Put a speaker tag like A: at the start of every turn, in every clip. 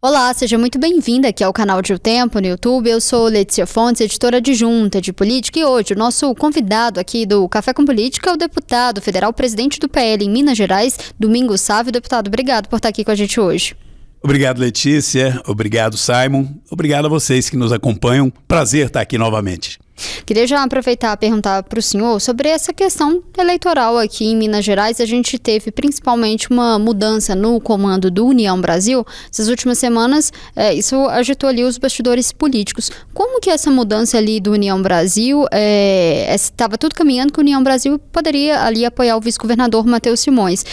A: Olá, seja muito bem-vinda aqui ao canal de O Tempo no YouTube. Eu sou Letícia Fontes, editora adjunta de política, e hoje o nosso convidado aqui do Café com Política é o deputado federal, presidente do PL em Minas Gerais, Domingos Sávio. Deputado, obrigado por estar aqui com a gente hoje.
B: Obrigado, Letícia. Obrigado, Simon. Obrigado a vocês que nos acompanham. Prazer estar aqui novamente.
A: Queria já aproveitar e perguntar para o senhor sobre essa questão eleitoral aqui em Minas Gerais. A gente teve principalmente uma mudança no comando do União Brasil. Essas últimas semanas, isso agitou ali os bastidores políticos. Como que essa mudança ali do União Brasil, estava tudo caminhando que o União Brasil poderia ali apoiar o vice-governador Matheus Simões.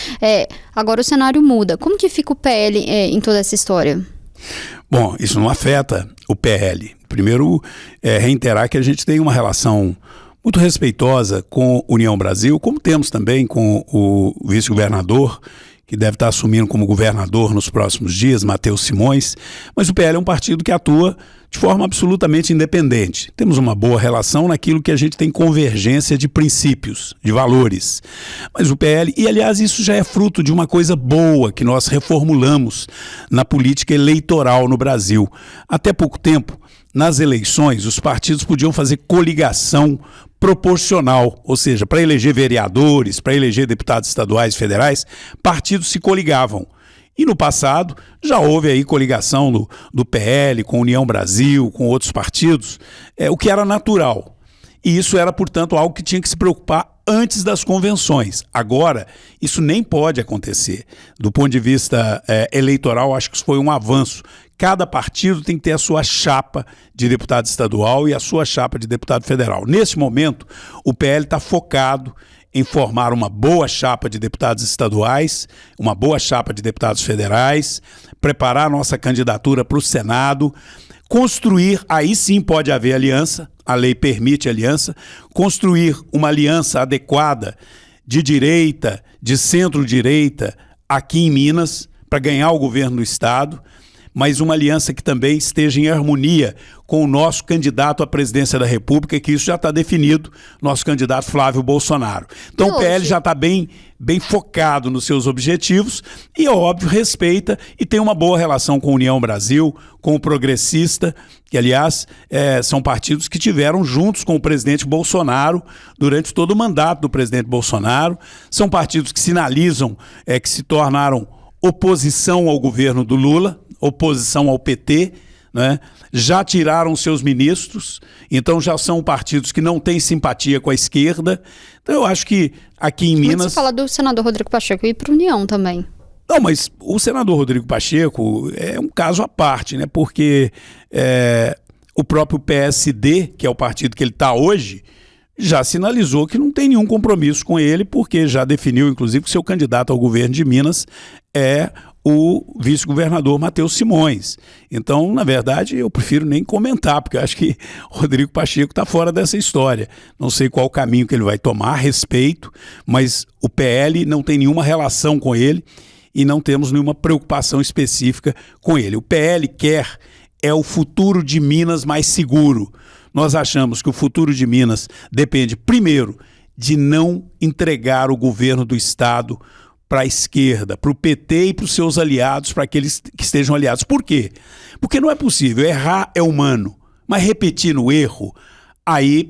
A: Agora o cenário muda. Como que fica o PL em toda essa história?
B: Bom, isso não afeta o PL. Primeiro, reiterar que a gente tem uma relação muito respeitosa com a União Brasil, como temos também com o vice-governador, que deve estar assumindo como governador nos próximos dias, Matheus Simões, mas o PL é um partido que atua de forma absolutamente independente. Temos uma boa relação naquilo que a gente tem convergência de princípios, de valores. Mas o PL, e aliás isso já é fruto de uma coisa boa que nós reformulamos na política eleitoral no Brasil. Até pouco tempo, nas eleições, os partidos podiam fazer coligação proporcional, ou seja, para eleger vereadores, para eleger deputados estaduais e federais, partidos se coligavam. E no passado já houve aí coligação do PL com a União Brasil, com outros partidos, o que era natural. E isso era, portanto, algo que tinha que se preocupar antes das convenções. Agora, isso nem pode acontecer. Do ponto de vista eleitoral, acho que isso foi um avanço. Cada partido tem que ter a sua chapa de deputado estadual e a sua chapa de deputado federal. Nesse momento, o PL está focado em formar uma boa chapa de deputados estaduais, uma boa chapa de deputados federais, preparar nossa candidatura para o Senado, construir, aí sim pode haver aliança, a lei permite aliança, construir uma aliança adequada de direita, de centro-direita aqui em Minas, para ganhar o governo do estado, mas uma aliança que também esteja em harmonia com o nosso candidato à presidência da República, que isso já está definido, nosso candidato Flávio Bolsonaro. Então o PL já está bem focado nos seus objetivos e, óbvio, respeita e tem uma boa relação com a União Brasil, com o Progressista, que, aliás, são partidos que tiveram juntos com o presidente Bolsonaro durante todo o mandato do presidente Bolsonaro. São partidos que sinalizam que se tornaram oposição ao governo do Lula, oposição ao PT, né? Já tiraram seus ministros, então já são partidos que não têm simpatia com a esquerda. Então eu acho que aqui em Minas...
A: Você fala do senador Rodrigo Pacheco e para a União também.
B: Não, mas o senador Rodrigo Pacheco é um caso à parte, né? Porque o próprio PSD, que é o partido que ele está hoje, já sinalizou que não tem nenhum compromisso com ele, porque já definiu, inclusive, que seu candidato ao governo de Minas é o vice-governador Matheus Simões. Então, na verdade, eu prefiro nem comentar, porque eu acho que o Rodrigo Pacheco está fora dessa história. Não sei qual o caminho que ele vai tomar, respeito, mas o PL não tem nenhuma relação com ele e não temos nenhuma preocupação específica com ele. O PL quer o futuro de Minas mais seguro. Nós achamos que o futuro de Minas depende, primeiro, de não entregar o governo do estado para a esquerda, para o PT e para os seus aliados, para aqueles que estejam aliados. Por quê? Porque não é possível. Errar é humano, mas repetir no erro, aí,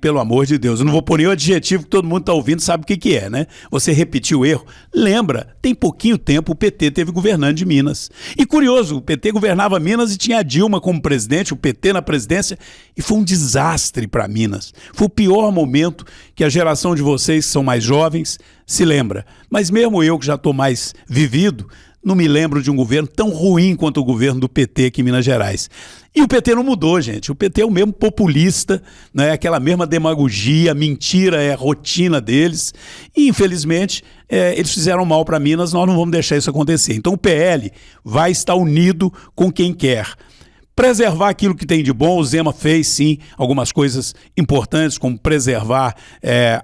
B: pelo amor de Deus, eu não vou pôr nenhum adjetivo que todo mundo está ouvindo, sabe o que é, né? Você repetir o erro. Lembra, tem pouquinho tempo o PT teve governando de Minas. E curioso, o PT governava Minas e tinha a Dilma como presidente, o PT na presidência, e foi um desastre para Minas. Foi o pior momento que a geração de vocês, que são mais jovens, se lembra. Mas mesmo eu, que já estou mais vivido, não me lembro de um governo tão ruim quanto o governo do PT aqui em Minas Gerais. E o PT não mudou, gente. O PT é o mesmo populista, né? Aquela mesma demagogia, mentira é a rotina deles. E, infelizmente, eles fizeram mal para Minas, nós não vamos deixar isso acontecer. Então o PL vai estar unido com quem quer preservar aquilo que tem de bom. O Zema fez, sim, algumas coisas importantes, como preservar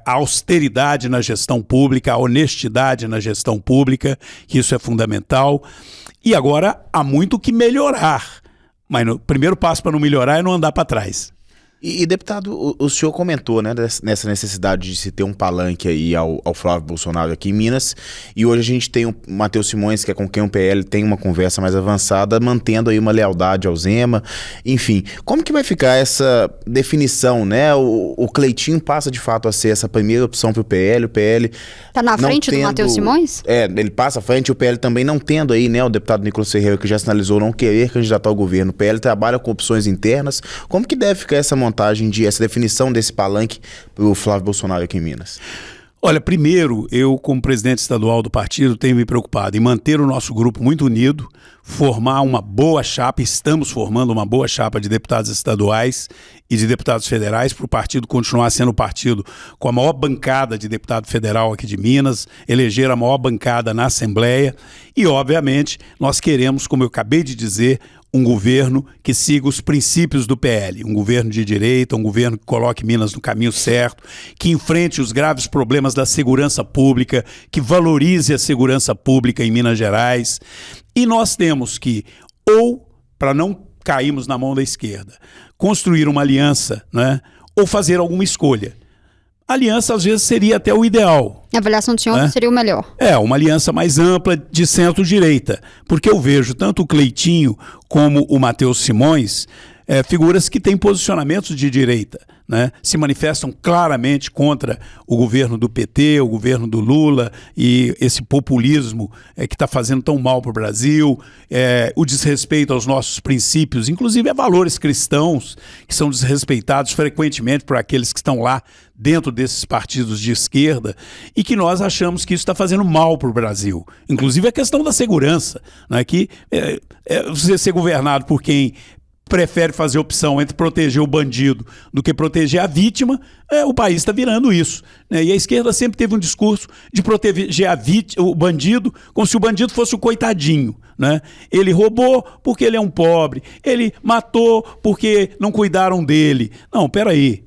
B: a austeridade na gestão pública, a honestidade na gestão pública, que isso é fundamental. E agora há muito que melhorar. Mas o primeiro passo para não melhorar é não andar para trás.
C: E deputado, o senhor comentou, né, nessa necessidade de se ter um palanque aí ao Flávio Bolsonaro aqui em Minas, e hoje a gente tem o Matheus Simões, que é com quem o PL tem uma conversa mais avançada, mantendo aí uma lealdade ao Zema, enfim. Como que vai ficar essa definição, né? O Cleitinho passa de fato a ser essa primeira opção para o PL
A: tá na frente do Matheus Simões?
C: Ele passa à frente, o PL também não tendo aí, né, o deputado Nicolas Ferreira, que já sinalizou não querer candidatar ao governo, o PL trabalha com opções internas. Como que deve ficar essa montagem, essa definição desse palanque para o Flávio Bolsonaro aqui em Minas?
B: Olha, primeiro, eu como presidente estadual do partido tenho me preocupado em manter o nosso grupo muito unido, formar uma boa chapa, estamos formando uma boa chapa de deputados estaduais e de deputados federais para o partido continuar sendo o partido com a maior bancada de deputado federal aqui de Minas, eleger a maior bancada na Assembleia e, obviamente, nós queremos, como eu acabei de dizer, um governo que siga os princípios do PL, um governo de direita, um governo que coloque Minas no caminho certo, que enfrente os graves problemas da segurança pública, que valorize a segurança pública em Minas Gerais. E nós temos que, ou, para não cairmos na mão da esquerda, construir uma aliança, né, ou fazer alguma escolha. A aliança, às vezes, seria até o ideal.
A: A avaliação do senhor seria o melhor.
B: Uma aliança mais ampla de centro-direita, porque eu vejo tanto o Cleitinho como o Matheus Simões, figuras que têm posicionamentos de direita, né? Se manifestam claramente contra o governo do PT, o governo do Lula e esse populismo que está fazendo tão mal para o Brasil, o desrespeito aos nossos princípios, inclusive a valores cristãos que são desrespeitados frequentemente por aqueles que estão lá dentro desses partidos de esquerda e que nós achamos que isso está fazendo mal para o Brasil. Inclusive a questão da segurança, né? Que você ser governado por quem prefere fazer opção entre proteger o bandido do que proteger a vítima, o país está virando isso, né? E a esquerda sempre teve um discurso de proteger o bandido como se o bandido fosse o coitadinho, né? Ele roubou porque ele é um pobre, ele matou porque não cuidaram dele. Não, peraí.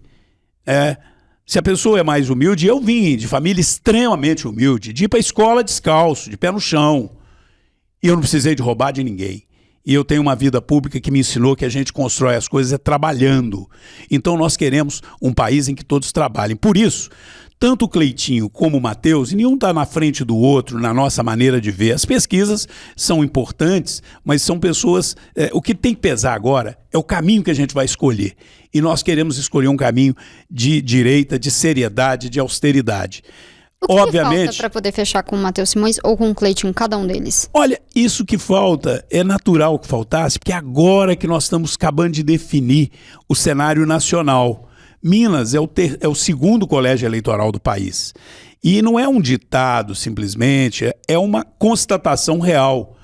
B: Se a pessoa é mais humilde, eu vim de família extremamente humilde, de ir para a escola descalço, de pé no chão, e eu não precisei de roubar de ninguém. E eu tenho uma vida pública que me ensinou que a gente constrói as coisas trabalhando. Então nós queremos um país em que todos trabalhem. Por isso, tanto o Cleitinho como o Matheus, nenhum está na frente do outro na nossa maneira de ver. As pesquisas são importantes, mas são pessoas... o que tem que pesar agora é o caminho que a gente vai escolher. E nós queremos escolher um caminho de direita, de seriedade, de austeridade.
A: O que falta para poder fechar com o Matheus Simões ou com o Cleitinho, cada um deles?
B: Olha, isso que falta, é natural que faltasse, porque agora que nós estamos acabando de definir o cenário nacional. Minas é o segundo colégio eleitoral do país. E não é um ditado, simplesmente, é uma constatação real.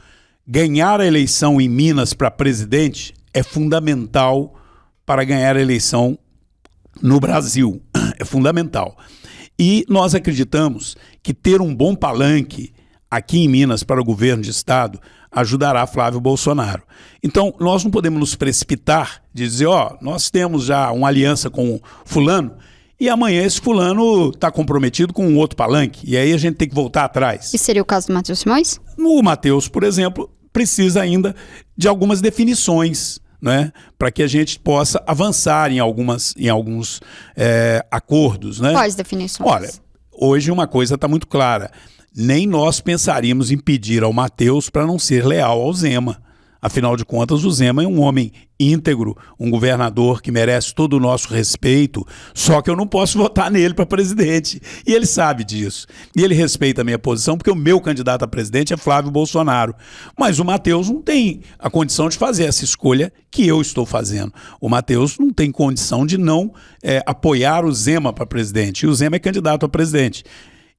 B: Ganhar a eleição em Minas para presidente é fundamental para ganhar a eleição no Brasil. É fundamental. E nós acreditamos que ter um bom palanque aqui em Minas para o governo de estado ajudará Flávio Bolsonaro. Então, nós não podemos nos precipitar de dizer, nós temos já uma aliança com fulano e amanhã esse fulano está comprometido com um outro palanque e aí a gente tem que voltar atrás.
A: E seria o caso do Matheus Simões?
B: O Matheus, por exemplo, precisa ainda de algumas definições, né, para que a gente possa avançar em alguns acordos. Né?
A: Quais definições?
B: Olha, hoje uma coisa está muito clara. Nem nós pensaríamos em pedir ao Matheus para não ser leal ao Zema. Afinal de contas, o Zema é um homem íntegro, um governador que merece todo o nosso respeito, só que eu não posso votar nele para presidente. E ele sabe disso. E ele respeita a minha posição, porque o meu candidato a presidente é Flávio Bolsonaro. Mas o Matheus não tem a condição de fazer essa escolha que eu estou fazendo. O Matheus não tem condição de não apoiar o Zema para presidente. E o Zema é candidato a presidente.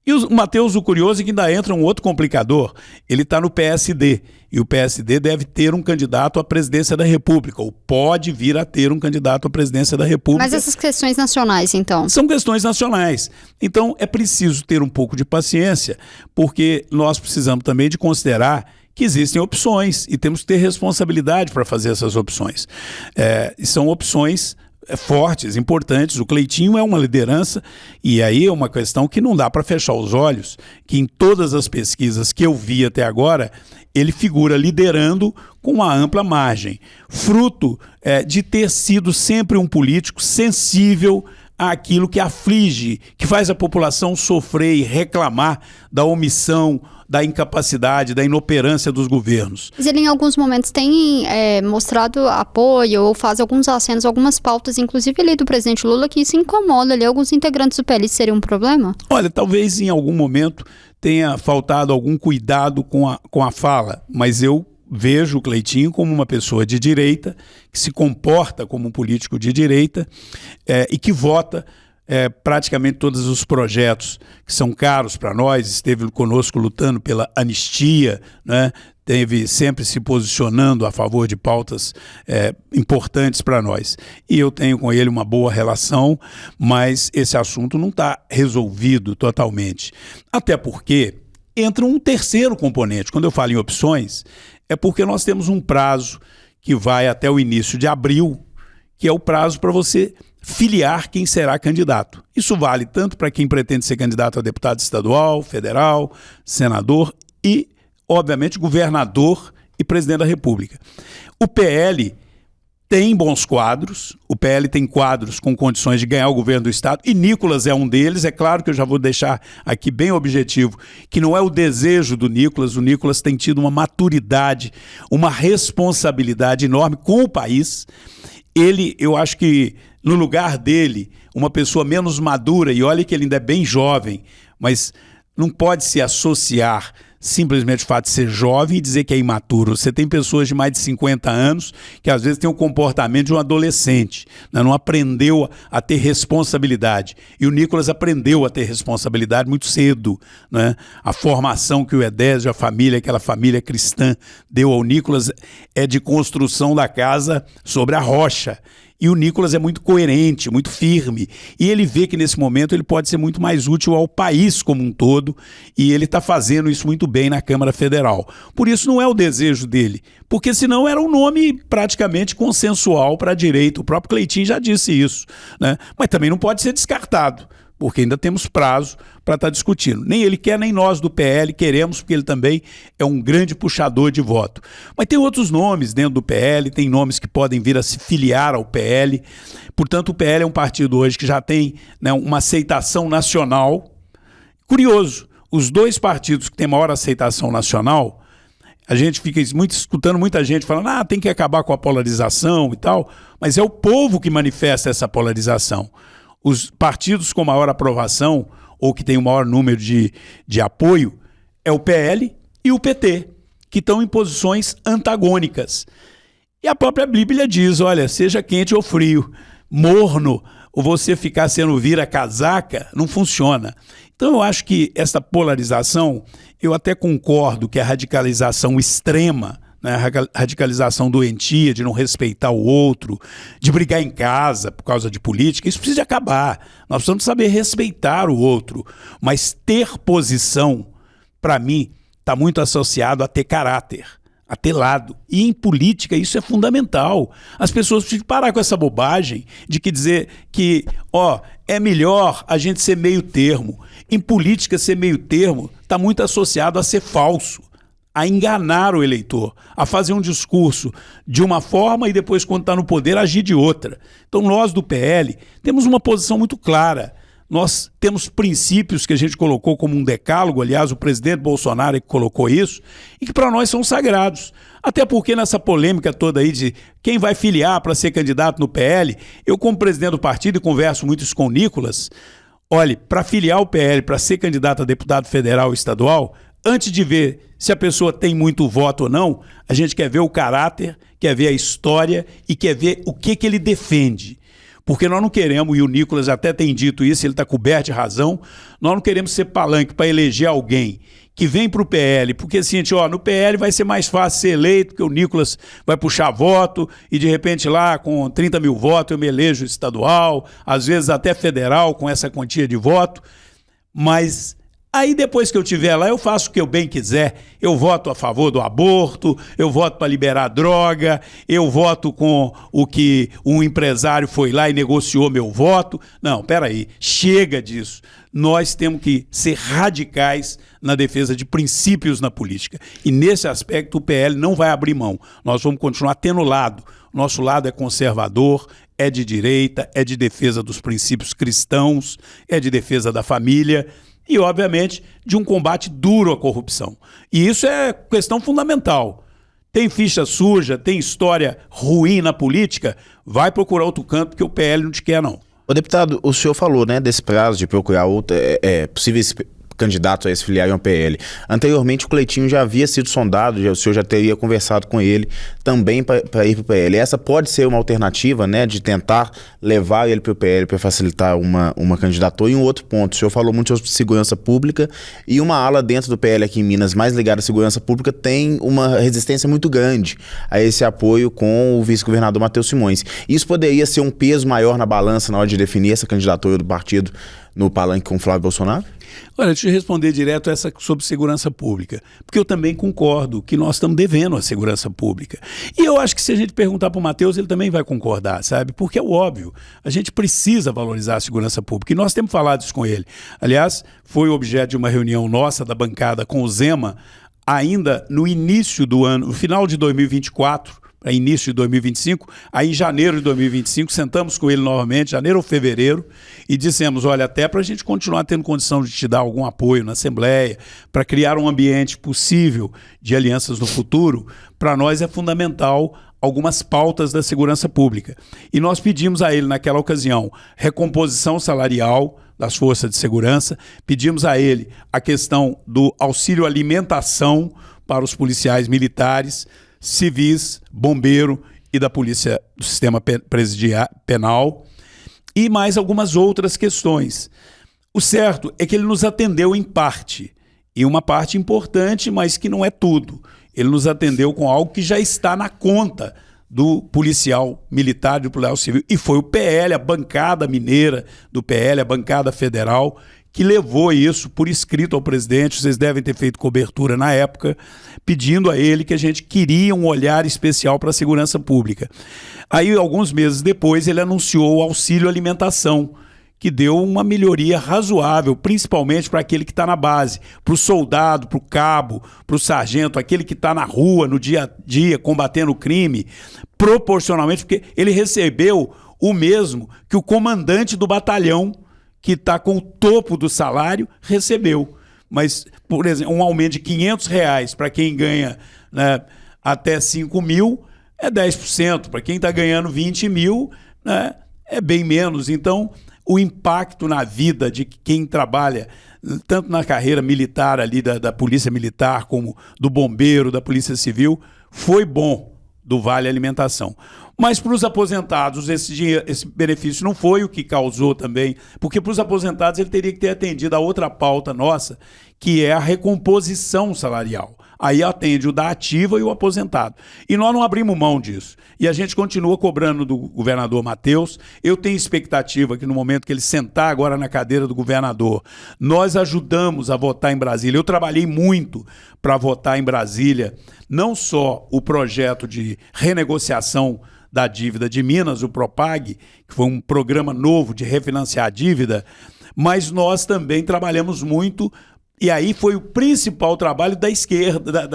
B: E o Matheus, o curioso é que ainda entra um outro complicador. Ele está no PSD. E o PSD deve ter um candidato à presidência da República. Ou pode vir a ter um candidato à presidência da República.
A: Mas essas questões nacionais, então?
B: São questões nacionais. Então, é preciso ter um pouco de paciência, porque nós precisamos também de considerar que existem opções e temos que ter responsabilidade para fazer essas opções. E são opções fortes, importantes. O Cleitinho é uma liderança e aí é uma questão que não dá para fechar os olhos, que em todas as pesquisas que eu vi até agora, ele figura liderando com uma ampla margem, fruto de ter sido sempre um político sensível àquilo que aflige, que faz a população sofrer e reclamar da omissão, da incapacidade, da inoperância dos governos.
A: Mas ele em alguns momentos tem mostrado apoio ou faz alguns acenos, algumas pautas, inclusive ali do presidente Lula, que isso incomoda ali alguns integrantes do PL. Isso seria um problema?
B: Olha, talvez em algum momento tenha faltado algum cuidado com a fala, mas eu vejo o Cleitinho como uma pessoa de direita, que se comporta como um político de direita e que vota praticamente todos os projetos que são caros para nós. Esteve conosco lutando pela anistia, né? Teve sempre se posicionando a favor de pautas importantes para nós. E eu tenho com ele uma boa relação, mas esse assunto não está resolvido totalmente. Até porque entra um terceiro componente. Quando eu falo em opções, é porque nós temos um prazo que vai até o início de abril, que é o prazo para você filiar quem será candidato. Isso vale tanto para quem pretende ser candidato a deputado estadual, federal, senador e, obviamente, governador e presidente da República. O PL tem bons quadros, o PL tem quadros com condições de ganhar o governo do estado, e Nicolas é um deles. É claro que eu já vou deixar aqui bem objetivo, que não é o desejo do Nicolas. O Nicolas tem tido uma maturidade, uma responsabilidade enorme com o país. Ele, eu acho que no lugar dele, uma pessoa menos madura, e olha que ele ainda é bem jovem, mas não pode se associar simplesmente o fato de ser jovem e dizer que é imaturo. Você tem pessoas de mais de 50 anos que às vezes têm o comportamento de um adolescente, né? Não aprendeu a ter responsabilidade. E o Nicolas aprendeu a ter responsabilidade muito cedo, né? A formação que o Edésio, a família, aquela família cristã, deu ao Nicolas é de construção da casa sobre a rocha. E o Nicolas é muito coerente, muito firme, e ele vê que nesse momento ele pode ser muito mais útil ao país como um todo, e ele está fazendo isso muito bem na Câmara Federal. Por isso não é o desejo dele, porque senão era um nome praticamente consensual para a direita. O próprio Cleitinho já disse isso, né? Mas também não pode ser descartado, porque ainda temos prazo para estar discutindo. Nem ele quer, nem nós do PL queremos, porque ele também é um grande puxador de voto. Mas tem outros nomes dentro do PL, tem nomes que podem vir a se filiar ao PL. Portanto, o PL é um partido hoje que já tem, né, uma aceitação nacional. Curioso, os dois partidos que têm maior aceitação nacional, a gente fica escutando muita gente falando, tem que acabar com a polarização e tal, mas é o povo que manifesta essa polarização. Os partidos com maior aprovação ou que tem o maior número de apoio é o PL e o PT, que estão em posições antagônicas. E a própria Bíblia diz, olha, seja quente ou frio, morno, ou você ficar sendo vira-casaca, não funciona. Então eu acho que essa polarização, eu até concordo que a radicalização extrema, né, a radicalização doentia, de não respeitar o outro, de brigar em casa por causa de política, isso precisa de acabar. Nós precisamos saber respeitar o outro, mas ter posição, para mim, está muito associado a ter caráter, a ter lado. E em política isso é fundamental. As pessoas precisam parar com essa bobagem de que dizer que é melhor a gente ser meio termo. Em política, ser meio termo está muito associado a ser falso, a enganar o eleitor, a fazer um discurso de uma forma e depois, quando está no poder, agir de outra. Então nós do PL temos uma posição muito clara. Nós temos princípios que a gente colocou como um decálogo, aliás, o presidente Bolsonaro é que colocou isso, e que para nós são sagrados. Até porque nessa polêmica toda aí de quem vai filiar para ser candidato no PL, eu como presidente do partido e converso muito isso com o Nicolas, olhe, para filiar o PL, para ser candidato a deputado federal ou estadual, antes de ver se a pessoa tem muito voto ou não, a gente quer ver o caráter, quer ver a história e quer ver o que ele defende. Porque nós não queremos, e o Nicolas até tem dito isso, ele está coberto de razão, nós não queremos ser palanque para eleger alguém que vem para o PL, porque assim, no PL vai ser mais fácil ser eleito, porque o Nicolas vai puxar voto e de repente lá com 30 mil votos eu me elejo estadual, às vezes até federal com essa quantia de voto, mas Aí depois que eu estiver lá, eu faço o que eu bem quiser. Eu voto a favor do aborto, eu voto para liberar droga, eu voto com o que um empresário foi lá e negociou meu voto. Não, peraí, chega disso. Nós temos que ser radicais na defesa de princípios na política. E nesse aspecto o PL não vai abrir mão. Nós vamos continuar tendo lado. Nosso lado é conservador, é de direita, é de defesa dos princípios cristãos, é de defesa da família e, obviamente, de um combate duro à corrupção. E isso é questão fundamental. Tem ficha suja, tem história ruim na política, vai procurar outro canto porque o PL não te quer, não.
C: Ô deputado, o senhor falou, né, desse prazo de procurar possíveis candidatos a esse filiar ao PL. Anteriormente o Cleitinho já havia sido sondado, o senhor já teria conversado com ele também para ir para o PL. Essa pode ser uma alternativa, né, de tentar levar ele para o PL para facilitar uma candidatura. E um outro ponto, o senhor falou muito sobre segurança pública e uma ala dentro do PL aqui em Minas mais ligada à segurança pública tem uma resistência muito grande a esse apoio com o vice-governador Matheus Simões. Isso poderia ser um peso maior na balança na hora de definir essa candidatura do partido no palanque com o Flávio Bolsonaro?
B: Olha, deixa eu responder direto essa sobre segurança pública, porque eu também concordo que nós estamos devendo a segurança pública. E eu acho que se a gente perguntar para o Matheus, ele também vai concordar, sabe? Porque é o óbvio, a gente precisa valorizar a segurança pública e nós temos falado isso com ele. Aliás, foi objeto de uma reunião nossa da bancada com o Zema, ainda no início do ano, no final de 2024, início de 2025, aí em janeiro de 2025, sentamos com ele novamente, janeiro ou fevereiro, e dissemos, olha, até para a gente continuar tendo condição de te dar algum apoio na Assembleia, para criar um ambiente possível de alianças no futuro, para nós é fundamental algumas pautas da segurança pública. E nós pedimos a ele, naquela ocasião, recomposição salarial das forças de segurança, pedimos a ele a questão do auxílio alimentação para os policiais militares, civis, bombeiro e da polícia do sistema penal e mais algumas outras questões. O certo é que ele nos atendeu em parte, e uma parte importante, mas que não é tudo. Ele nos atendeu com algo que já está na conta do policial militar e do policial civil, e foi o PL, a bancada mineira do PL, a bancada federal, que levou isso por escrito ao presidente. Vocês devem ter feito cobertura na época, pedindo a ele que a gente queria um olhar especial para a segurança pública. Aí, alguns meses depois, ele anunciou o auxílio alimentação, que deu uma melhoria razoável, principalmente para aquele que está na base, para o soldado, para o cabo, para o sargento, aquele que está na rua, no dia a dia, combatendo o crime, proporcionalmente, porque ele recebeu o mesmo que o comandante do batalhão, que está com o topo do salário, recebeu. Mas, por exemplo, um aumento de R$500 para quem ganha, né, até 5 mil é 10%. Para quem está ganhando 20 mil, né, é bem menos. Então, o impacto na vida de quem trabalha, tanto na carreira militar ali da Polícia Militar, como do bombeiro, da Polícia Civil, foi bom, do Vale Alimentação. Mas para os aposentados esse benefício não foi o que causou também, porque para os aposentados ele teria que ter atendido a outra pauta nossa, que é a recomposição salarial. Aí atende o da ativa e o aposentado. E nós não abrimos mão disso. E a gente continua cobrando do governador Matheus. Eu tenho expectativa que no momento que ele sentar agora na cadeira do governador, nós ajudamos a votar em Brasília. Eu trabalhei muito para votar em Brasília, não só o projeto de renegociação da dívida de Minas, o Propag, que foi um programa novo de refinanciar a dívida, mas nós também trabalhamos muito. E aí foi o principal trabalho da esquerda,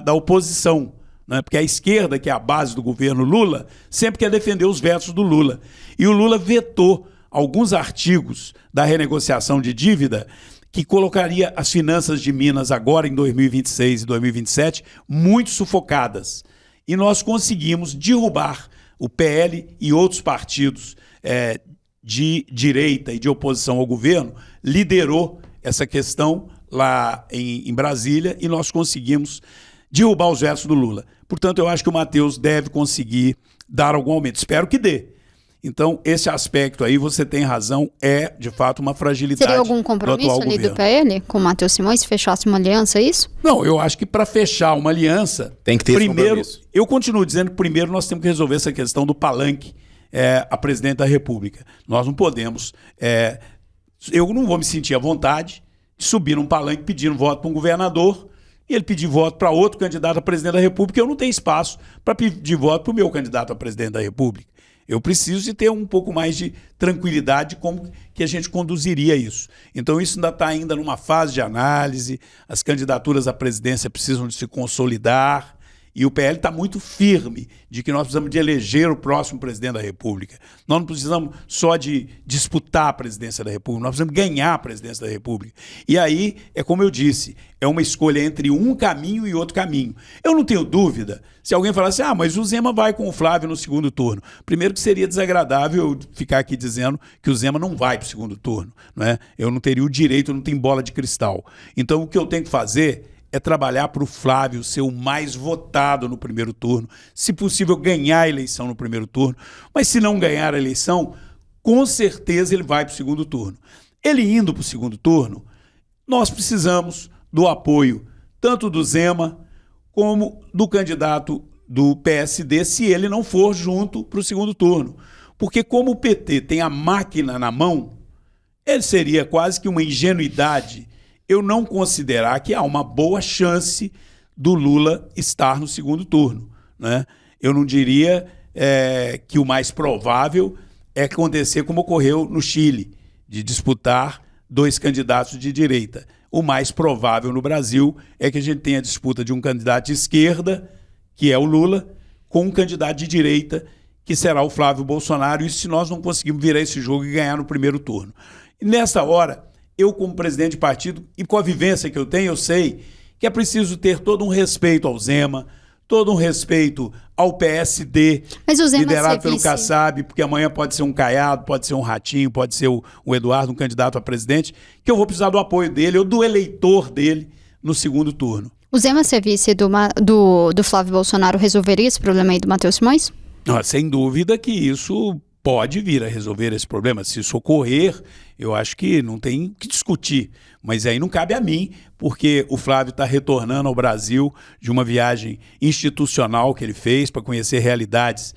B: da oposição, né? Porque a esquerda, que é a base do governo Lula, sempre quer defender os vetos do Lula. E o Lula vetou alguns artigos da renegociação de dívida que colocaria as finanças de Minas agora em 2026 e 2027 muito sufocadas. E nós conseguimos derrubar o PL e outros partidos de direita e de oposição ao governo, liderou essa questão lá em Brasília e nós conseguimos derrubar os vetos do Lula. Portanto, eu acho que o Matheus deve conseguir dar algum aumento. Espero que dê. Então, esse aspecto aí, você tem razão, é de fato uma fragilidade.
A: Seria algum compromisso ali do PL com o Matheus Simões, se fechasse uma aliança, é isso?
B: Não, eu acho que para fechar uma aliança,
C: tem que ter
B: primeiro, eu continuo dizendo que primeiro nós temos que resolver essa questão do palanque a presidente da República. Nós não podemos, eu não vou me sentir à vontade subir num palanque pedindo voto para um governador e ele pedir voto para outro candidato a presidente da República. Eu não tenho espaço para pedir voto para o meu candidato a presidente da República. Eu preciso de ter um pouco mais de tranquilidade de como que a gente conduziria isso. Então isso ainda está ainda numa fase de análise, as candidaturas à presidência precisam de se consolidar e o PL está muito firme de que nós precisamos de eleger o próximo presidente da República. Nós não precisamos só de disputar a presidência da República, nós precisamos ganhar a presidência da República. E aí, é como eu disse, é uma escolha entre um caminho e outro caminho. Eu não tenho dúvida, se alguém falar assim, mas o Zema vai com o Flávio no segundo turno. Primeiro que seria desagradável eu ficar aqui dizendo que o Zema não vai para o segundo turno, não é? Eu não teria o direito, eu não tenho bola de cristal. Então o que eu tenho que fazer é trabalhar para o Flávio ser o mais votado no primeiro turno, se possível ganhar a eleição no primeiro turno, mas se não ganhar a eleição, com certeza ele vai para o segundo turno. Ele indo para o segundo turno, nós precisamos do apoio tanto do Zema como do candidato do PSD, se ele não for junto para o segundo turno. Porque como o PT tem a máquina na mão, ele seria quase que uma ingenuidade eu não considerar que há uma boa chance do Lula estar no segundo turno, né? Eu não diria que o mais provável é acontecer como ocorreu no Chile, de disputar dois candidatos de direita. O mais provável no Brasil é que a gente tenha a disputa de um candidato de esquerda, que é o Lula, com um candidato de direita, que será o Flávio Bolsonaro, isso se nós não conseguirmos virar esse jogo e ganhar no primeiro turno. E nessa hora, eu como presidente de partido e com a vivência que eu tenho, eu sei que é preciso ter todo um respeito ao Zema, todo um respeito ao PSD,
A: mas o Zema
B: liderado pelo Kassab, porque amanhã pode ser um Caiado, pode ser um Ratinho, pode ser o Eduardo, um candidato a presidente, que eu vou precisar do apoio dele ou do eleitor dele no segundo turno.
A: O Zema ser vice do Flávio Bolsonaro resolveria esse problema aí do Matheus Simões?
B: Sem dúvida que isso pode vir a resolver esse problema. Se isso ocorrer, eu acho que não tem o que discutir. Mas aí não cabe a mim, porque o Flávio está retornando ao Brasil de uma viagem institucional que ele fez para conhecer realidades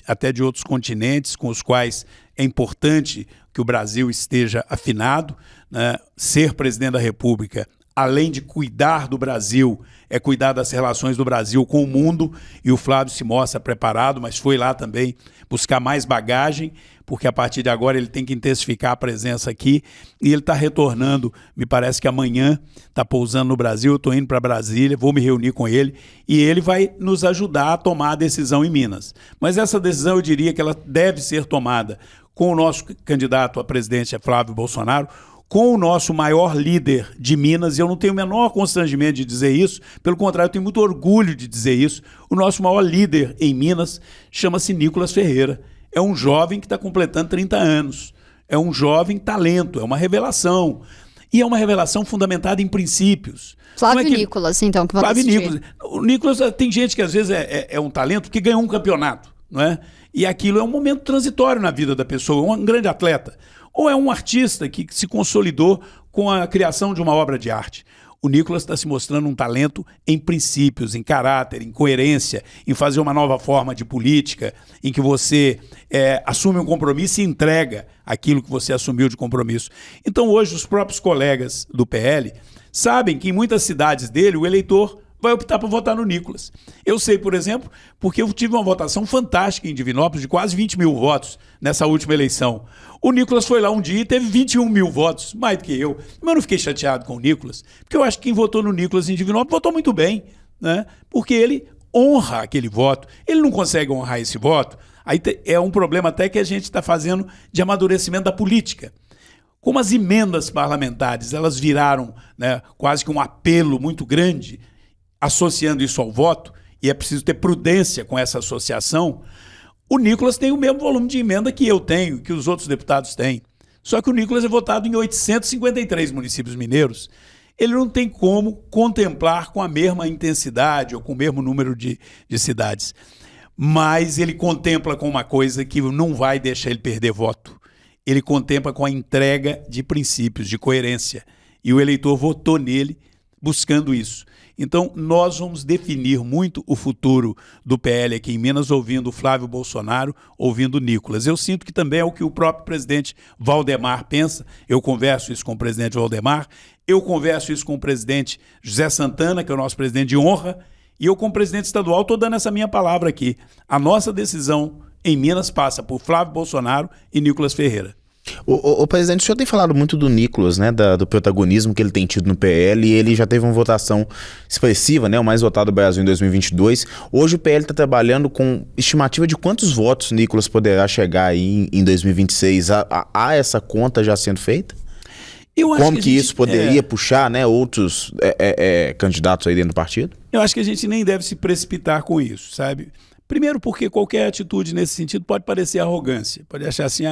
B: até de outros continentes com os quais é importante que o Brasil esteja afinado, né? Ser presidente da República, além de cuidar do Brasil, é cuidar das relações do Brasil com o mundo, e o Flávio se mostra preparado, mas foi lá também buscar mais bagagem, porque a partir de agora ele tem que intensificar a presença aqui, e ele está retornando, me parece que amanhã está pousando no Brasil, eu estou indo para Brasília, vou me reunir com ele, e ele vai nos ajudar a tomar a decisão em Minas. Mas essa decisão eu diria que ela deve ser tomada com o nosso candidato a presidente, Flávio Bolsonaro, com o nosso maior líder de Minas, e eu não tenho o menor constrangimento de dizer isso, pelo contrário, eu tenho muito orgulho de dizer isso, o nosso maior líder em Minas chama-se Nicolas Ferreira. É um jovem que está completando 30 anos, é um jovem talento, é uma revelação, e é uma revelação fundamentada em princípios.
A: Flávio Nicolas, então, que vai
B: Flávio
A: decidir.
B: Nicolas. O Nicolas, tem gente que às vezes é um talento que ganhou um campeonato, não é? E aquilo é um momento transitório na vida da pessoa, um grande atleta. Ou é um artista que se consolidou com a criação de uma obra de arte. O Nicolas está se mostrando um talento em princípios, em caráter, em coerência, em fazer uma nova forma de política, em que você assume um compromisso e entrega aquilo que você assumiu de compromisso. Então hoje os próprios colegas do PL sabem que em muitas cidades dele o eleitor vai optar por votar no Nicolas. Eu sei, por exemplo, porque eu tive uma votação fantástica em Divinópolis de quase 20 mil votos nessa última eleição. O Nicolas foi lá um dia e teve 21 mil votos, mais do que eu. Mas eu não fiquei chateado com o Nicolas, porque eu acho que quem votou no Nicolas em Divinópolis votou muito bem, né? Porque ele honra aquele voto. Ele não consegue honrar esse voto, aí é um problema até que a gente está fazendo de amadurecimento da política. Como as emendas parlamentares, elas viraram, né, quase que um apelo muito grande, associando isso ao voto, e é preciso ter prudência com essa associação, o Nicolas tem o mesmo volume de emenda que eu tenho, que os outros deputados têm. Só que o Nicolas é votado em 853 municípios mineiros. Ele não tem como contemplar com a mesma intensidade ou com o mesmo número de cidades. Mas ele contempla com uma coisa que não vai deixar ele perder voto. Ele contempla com a entrega de princípios, de coerência. E o eleitor votou nele buscando isso. Então, nós vamos definir muito o futuro do PL aqui em Minas ouvindo o Flávio Bolsonaro, ouvindo o Nicolas. Eu sinto que também é o que o próprio presidente Valdemar pensa. Eu converso isso com o presidente Valdemar, eu converso isso com o presidente José Santana, que é o nosso presidente de honra, e eu, como presidente estadual, estou dando essa minha palavra aqui. A nossa decisão em Minas passa por Flávio Bolsonaro e Nicolas Ferreira.
C: O presidente, o senhor tem falado muito do Nicolas, né, do protagonismo que ele tem tido no PL, e ele já teve uma votação expressiva, né, o mais votado do Brasil em 2022. Hoje o PL está trabalhando com estimativa de quantos votos Nicolas poderá chegar aí em 2026. Há essa conta já sendo feita? Como que isso poderia puxar, né, outros candidatos aí dentro do partido?
B: Eu acho que a gente nem deve se precipitar com isso, sabe? Primeiro porque qualquer atitude nesse sentido pode parecer arrogância, pode achar assim,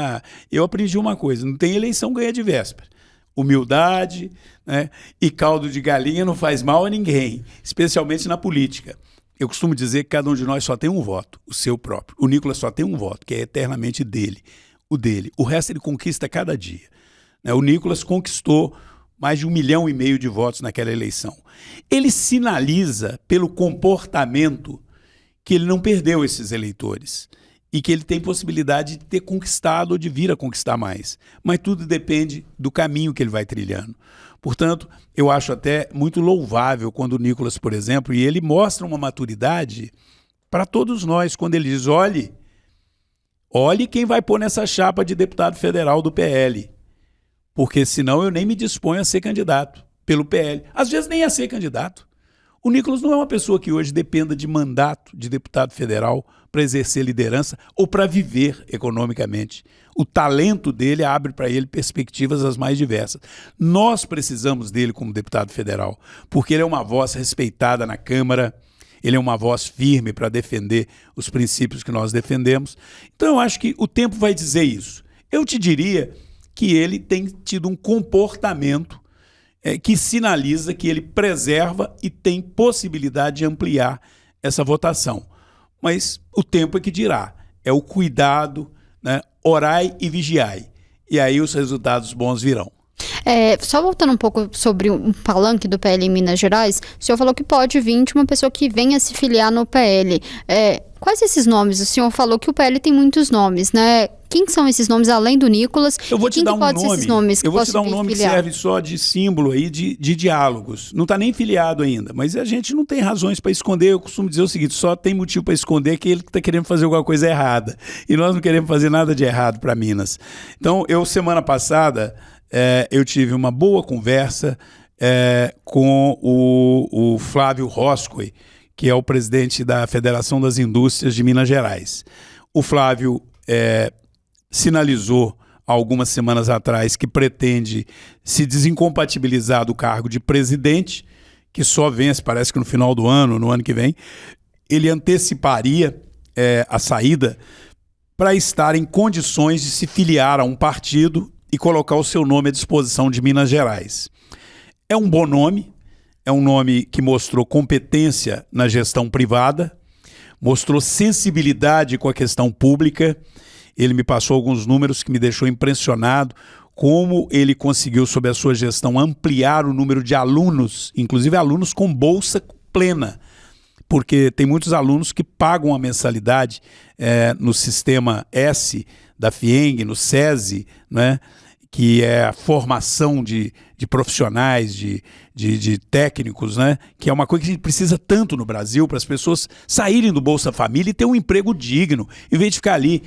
B: eu aprendi uma coisa, não tem eleição ganha de véspera. Humildade, né, e caldo de galinha não faz mal a ninguém, especialmente na política. Eu costumo dizer que cada um de nós só tem um voto, o seu próprio. O Nicolas só tem um voto, que é eternamente dele, o dele. O resto ele conquista cada dia. O Nicolas conquistou mais de 1,5 milhão de votos naquela eleição. Ele sinaliza pelo comportamento que ele não perdeu esses eleitores e que ele tem possibilidade de ter conquistado ou de vir a conquistar mais. Mas tudo depende do caminho que ele vai trilhando. Portanto, eu acho até muito louvável quando o Nicolas, por exemplo, e ele mostra uma maturidade para todos nós, quando ele diz, olhe quem vai pôr nessa chapa de deputado federal do PL, porque senão eu nem me disponho a ser candidato pelo PL. Às vezes nem a ser candidato. O Nicolas não é uma pessoa que hoje dependa de mandato de deputado federal para exercer liderança ou para viver economicamente. O talento dele abre para ele perspectivas as mais diversas. Nós precisamos dele como deputado federal, porque ele é uma voz respeitada na Câmara, ele é uma voz firme para defender os princípios que nós defendemos. Então eu acho que o tempo vai dizer isso. Eu te diria que ele tem tido um comportamento que sinaliza que ele preserva e tem possibilidade de ampliar essa votação. Mas o tempo é que dirá. É o cuidado, né? Orai e vigiai. E aí os resultados bons virão.
A: Só voltando um pouco sobre um palanque do PL em Minas Gerais, o senhor falou que pode vir de uma pessoa que venha se filiar no PL. Quais esses nomes? O senhor falou que o PL tem muitos nomes, né? Quem são esses nomes além do Nicolas?
B: Eu vou te dar um nome.
A: Eu
B: vou te dar um nome que serve só de símbolo aí de diálogos. Não está nem filiado ainda, mas a gente não tem razões para esconder. Eu costumo dizer o seguinte: só tem motivo para esconder aquele que está querendo fazer alguma coisa errada. E nós não queremos fazer nada de errado para Minas. Então, semana passada, eu tive uma boa conversa com o Flávio Roscoe, que é o presidente da Federação das Indústrias de Minas Gerais. O Flávio sinalizou há algumas semanas atrás que pretende se desincompatibilizar do cargo de presidente, que só vence, parece que no final do ano, no ano que vem. Ele anteciparia a saída para estar em condições de se filiar a um partido e colocar o seu nome à disposição de Minas Gerais. É um bom nome, é um nome que mostrou competência na gestão privada, mostrou sensibilidade com a questão pública. Ele me passou alguns números que me deixou impressionado, como ele conseguiu, sob a sua gestão, ampliar o número de alunos, inclusive alunos com bolsa plena, porque tem muitos alunos que pagam a mensalidade no sistema S da FIENG, no SESI, né, que é a formação de profissionais, de técnicos, né, que é uma coisa que a gente precisa tanto no Brasil, para as pessoas saírem do Bolsa Família e ter um emprego digno, em vez de ficar ali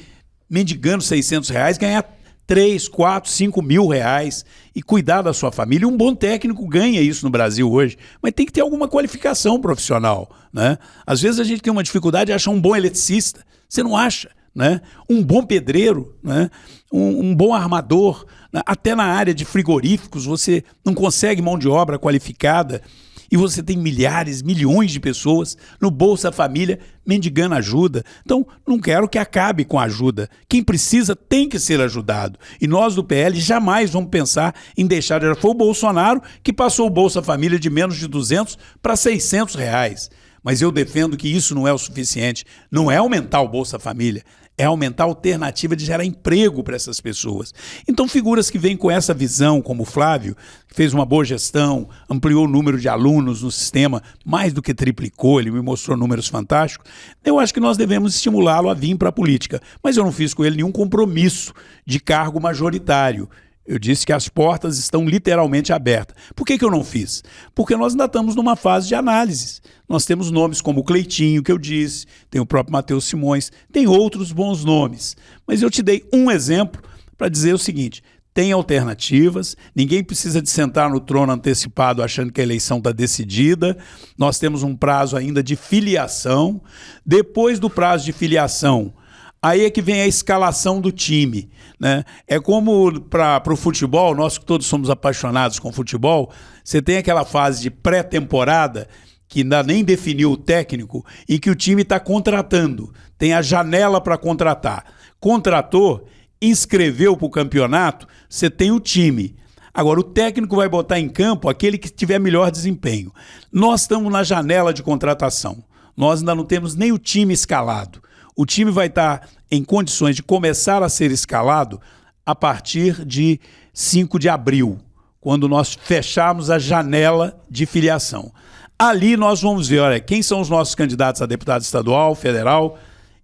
B: mendigando R$600, ganhar 3, 4, 5 mil reais e cuidar da sua família. Um bom técnico ganha isso no Brasil hoje, mas tem que ter alguma qualificação profissional, né? Às vezes a gente tem uma dificuldade de achar um bom eletricista, você não acha, né? Um bom pedreiro, né? Um bom armador, né? Até na área de frigoríficos você não consegue mão de obra qualificada. E você tem milhares, milhões de pessoas no Bolsa Família mendigando ajuda. Então, não quero que acabe com a ajuda. Quem precisa tem que ser ajudado. E nós do PL jamais vamos pensar em deixar. Já foi o Bolsonaro que passou o Bolsa Família de menos de 200 para R$600. Mas eu defendo que isso não é o suficiente. Não é aumentar o Bolsa Família, é aumentar a alternativa de gerar emprego para essas pessoas. Então, figuras que vêm com essa visão, como o Flávio, que fez uma boa gestão, ampliou o número de alunos no sistema, mais do que triplicou, ele me mostrou números fantásticos, eu acho que nós devemos estimulá-lo a vir para a política. Mas eu não fiz com ele nenhum compromisso de cargo majoritário. Eu disse que as portas estão literalmente abertas. Por que eu não fiz? Porque nós ainda estamos numa fase de análise. Nós temos nomes como o Cleitinho, que eu disse, tem o próprio Matheus Simões, tem outros bons nomes. Mas eu te dei um exemplo para dizer o seguinte: tem alternativas, ninguém precisa de sentar no trono antecipado achando que a eleição está decidida. Nós temos um prazo ainda de filiação. Depois do prazo de filiação, aí é que vem a escalação do time, né? É como para o futebol, nós que todos somos apaixonados com futebol, você tem aquela fase de pré-temporada que ainda nem definiu o técnico e que o time está contratando. Tem a janela para contratar. Contratou, inscreveu para o campeonato, você tem o time. Agora, o técnico vai botar em campo aquele que tiver melhor desempenho. Nós estamos na janela de contratação. Nós ainda não temos nem o time escalado. O time vai estar em condições de começar a ser escalado a partir de 5 de abril, quando nós fecharmos a janela de filiação. Ali nós vamos ver, olha, quem são os nossos candidatos a deputado estadual, federal,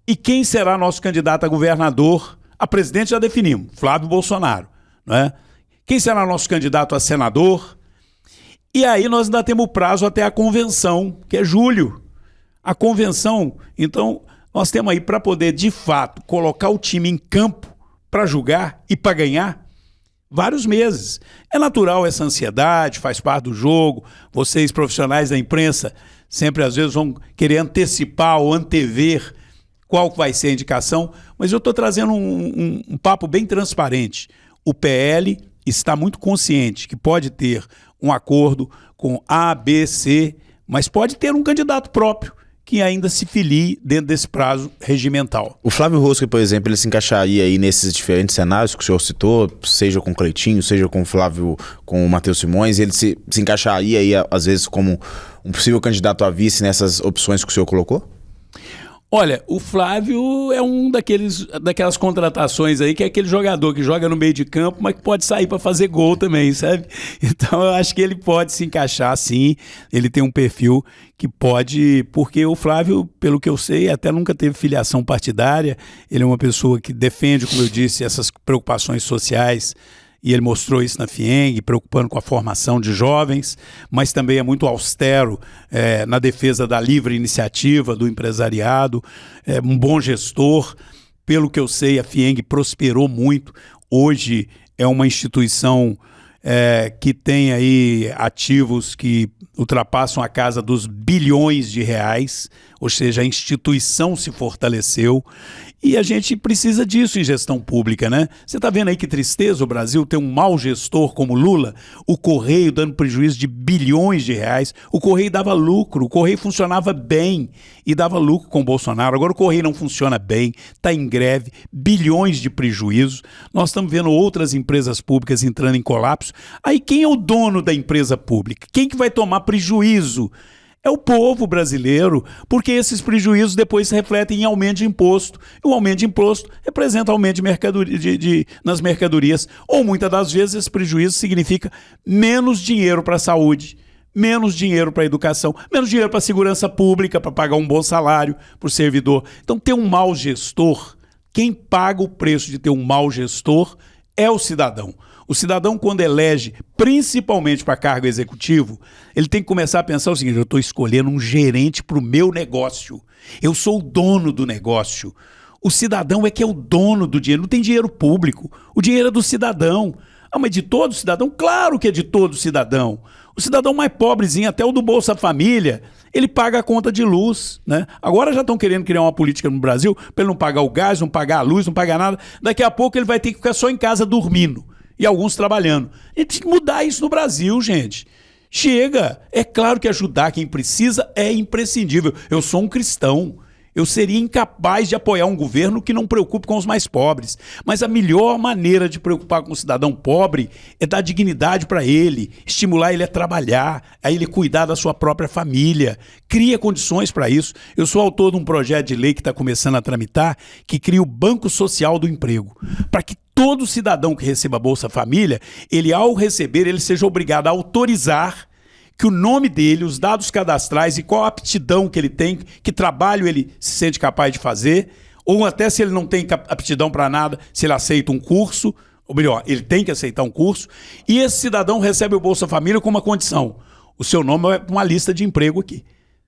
B: e quem será nosso candidato a governador. A presidente já definimos, Flávio Bolsonaro, não é? Quem será nosso candidato a senador? E aí nós ainda temos o prazo até a convenção, que é julho. A convenção, então, nós temos aí para poder, de fato, colocar o time em campo para julgar e para ganhar vários meses. É natural essa ansiedade, faz parte do jogo. Vocês, profissionais da imprensa, sempre às vezes vão querer antecipar ou antever qual vai ser a indicação, mas eu estou trazendo um papo bem transparente. O PL está muito consciente que pode ter um acordo com A, B, C, mas pode ter um candidato próprio que ainda se filie dentro desse prazo regimental.
C: O Flávio Rosca, por exemplo, ele se encaixaria aí nesses diferentes cenários que o senhor citou, seja com o Cleitinho, seja com o Flávio, com o Matheus Simões, ele se encaixaria aí, às vezes, como um possível candidato a vice nessas opções que o senhor colocou?
B: Olha, o Flávio é daquelas contratações aí, que é aquele jogador que joga no meio de campo, mas que pode sair para fazer gol também, sabe? Então eu acho que ele pode se encaixar sim, ele tem um perfil que pode, porque o Flávio, pelo que eu sei, até nunca teve filiação partidária, ele é uma pessoa que defende, como eu disse, essas preocupações sociais, e ele mostrou isso na FIENG, preocupando com a formação de jovens, mas também é muito austero na defesa da livre iniciativa, do empresariado, é um bom gestor. Pelo que eu sei, a FIENG prosperou muito. Hoje é uma instituição que tem aí ativos que ultrapassam a casa dos bilhões de reais, ou seja, a instituição se fortaleceu. E a gente precisa disso em gestão pública, né? Você está vendo aí que tristeza o Brasil ter um mau gestor como Lula, o Correio dando prejuízo de bilhões de reais. O Correio dava lucro, o Correio funcionava bem e dava lucro com o Bolsonaro. Agora o Correio não funciona bem, está em greve, bilhões de prejuízos. Nós estamos vendo outras empresas públicas entrando em colapso. Aí quem é o dono da empresa pública? Quem que vai tomar prejuízo? É o povo brasileiro, porque esses prejuízos depois se refletem em aumento de imposto. E o aumento de imposto representa aumento de mercadoria, nas mercadorias. Ou muitas das vezes esse prejuízo significa menos dinheiro para a saúde, menos dinheiro para a educação, menos dinheiro para a segurança pública, para pagar um bom salário para o servidor. Então ter um mau gestor, quem paga o preço de ter um mau gestor é o cidadão. O cidadão, quando elege, principalmente para cargo executivo, ele tem que começar a pensar o seguinte: eu estou escolhendo um gerente para o meu negócio. Eu sou o dono do negócio. O cidadão é que é o dono do dinheiro. Não tem dinheiro público. O dinheiro é do cidadão. Ah, mas de todo cidadão? Claro que é de todo cidadão. O cidadão mais pobrezinho, até o do Bolsa Família, ele paga a conta de luz, né? Agora já estão querendo criar uma política no Brasil para ele não pagar o gás, não pagar a luz, não pagar nada. Daqui a pouco ele vai ter que ficar só em casa dormindo. E alguns trabalhando. A gente tem que mudar isso no Brasil, gente. Chega. É claro que ajudar quem precisa é imprescindível. Eu sou um cristão. Eu seria incapaz de apoiar um governo que não preocupe com os mais pobres. Mas a melhor maneira de preocupar com o cidadão pobre é dar dignidade para ele, estimular ele a trabalhar, a ele cuidar da sua própria família. Cria condições para isso. Eu sou autor de um projeto de lei que está começando a tramitar, que cria o Banco Social do Emprego, para que todo cidadão que receba Bolsa Família, ele ao receber, ele seja obrigado a autorizar que o nome dele, os dados cadastrais e qual a aptidão que ele tem, que trabalho ele se sente capaz de fazer, ou até se ele não tem aptidão para nada, se ele aceita um curso, ou melhor, ele tem que aceitar um curso, e esse cidadão recebe o Bolsa Família com uma condição: o seu nome é uma lista de emprego aqui.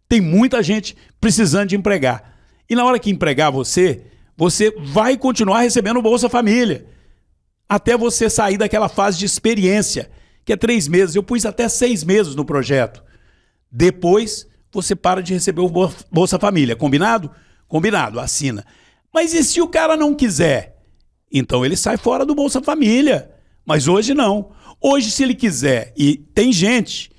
B: Tem muita gente precisando de empregar. E na hora que empregar você vai continuar recebendo o Bolsa Família, até você sair daquela fase de experiência, que é 3 meses. Eu pus até 6 meses no projeto. Depois, você para de receber o Bolsa Família. Combinado? Combinado, assina. Mas e se o cara não quiser? Então ele sai fora do Bolsa Família. Mas hoje não. Hoje, se ele quiser, e tem gente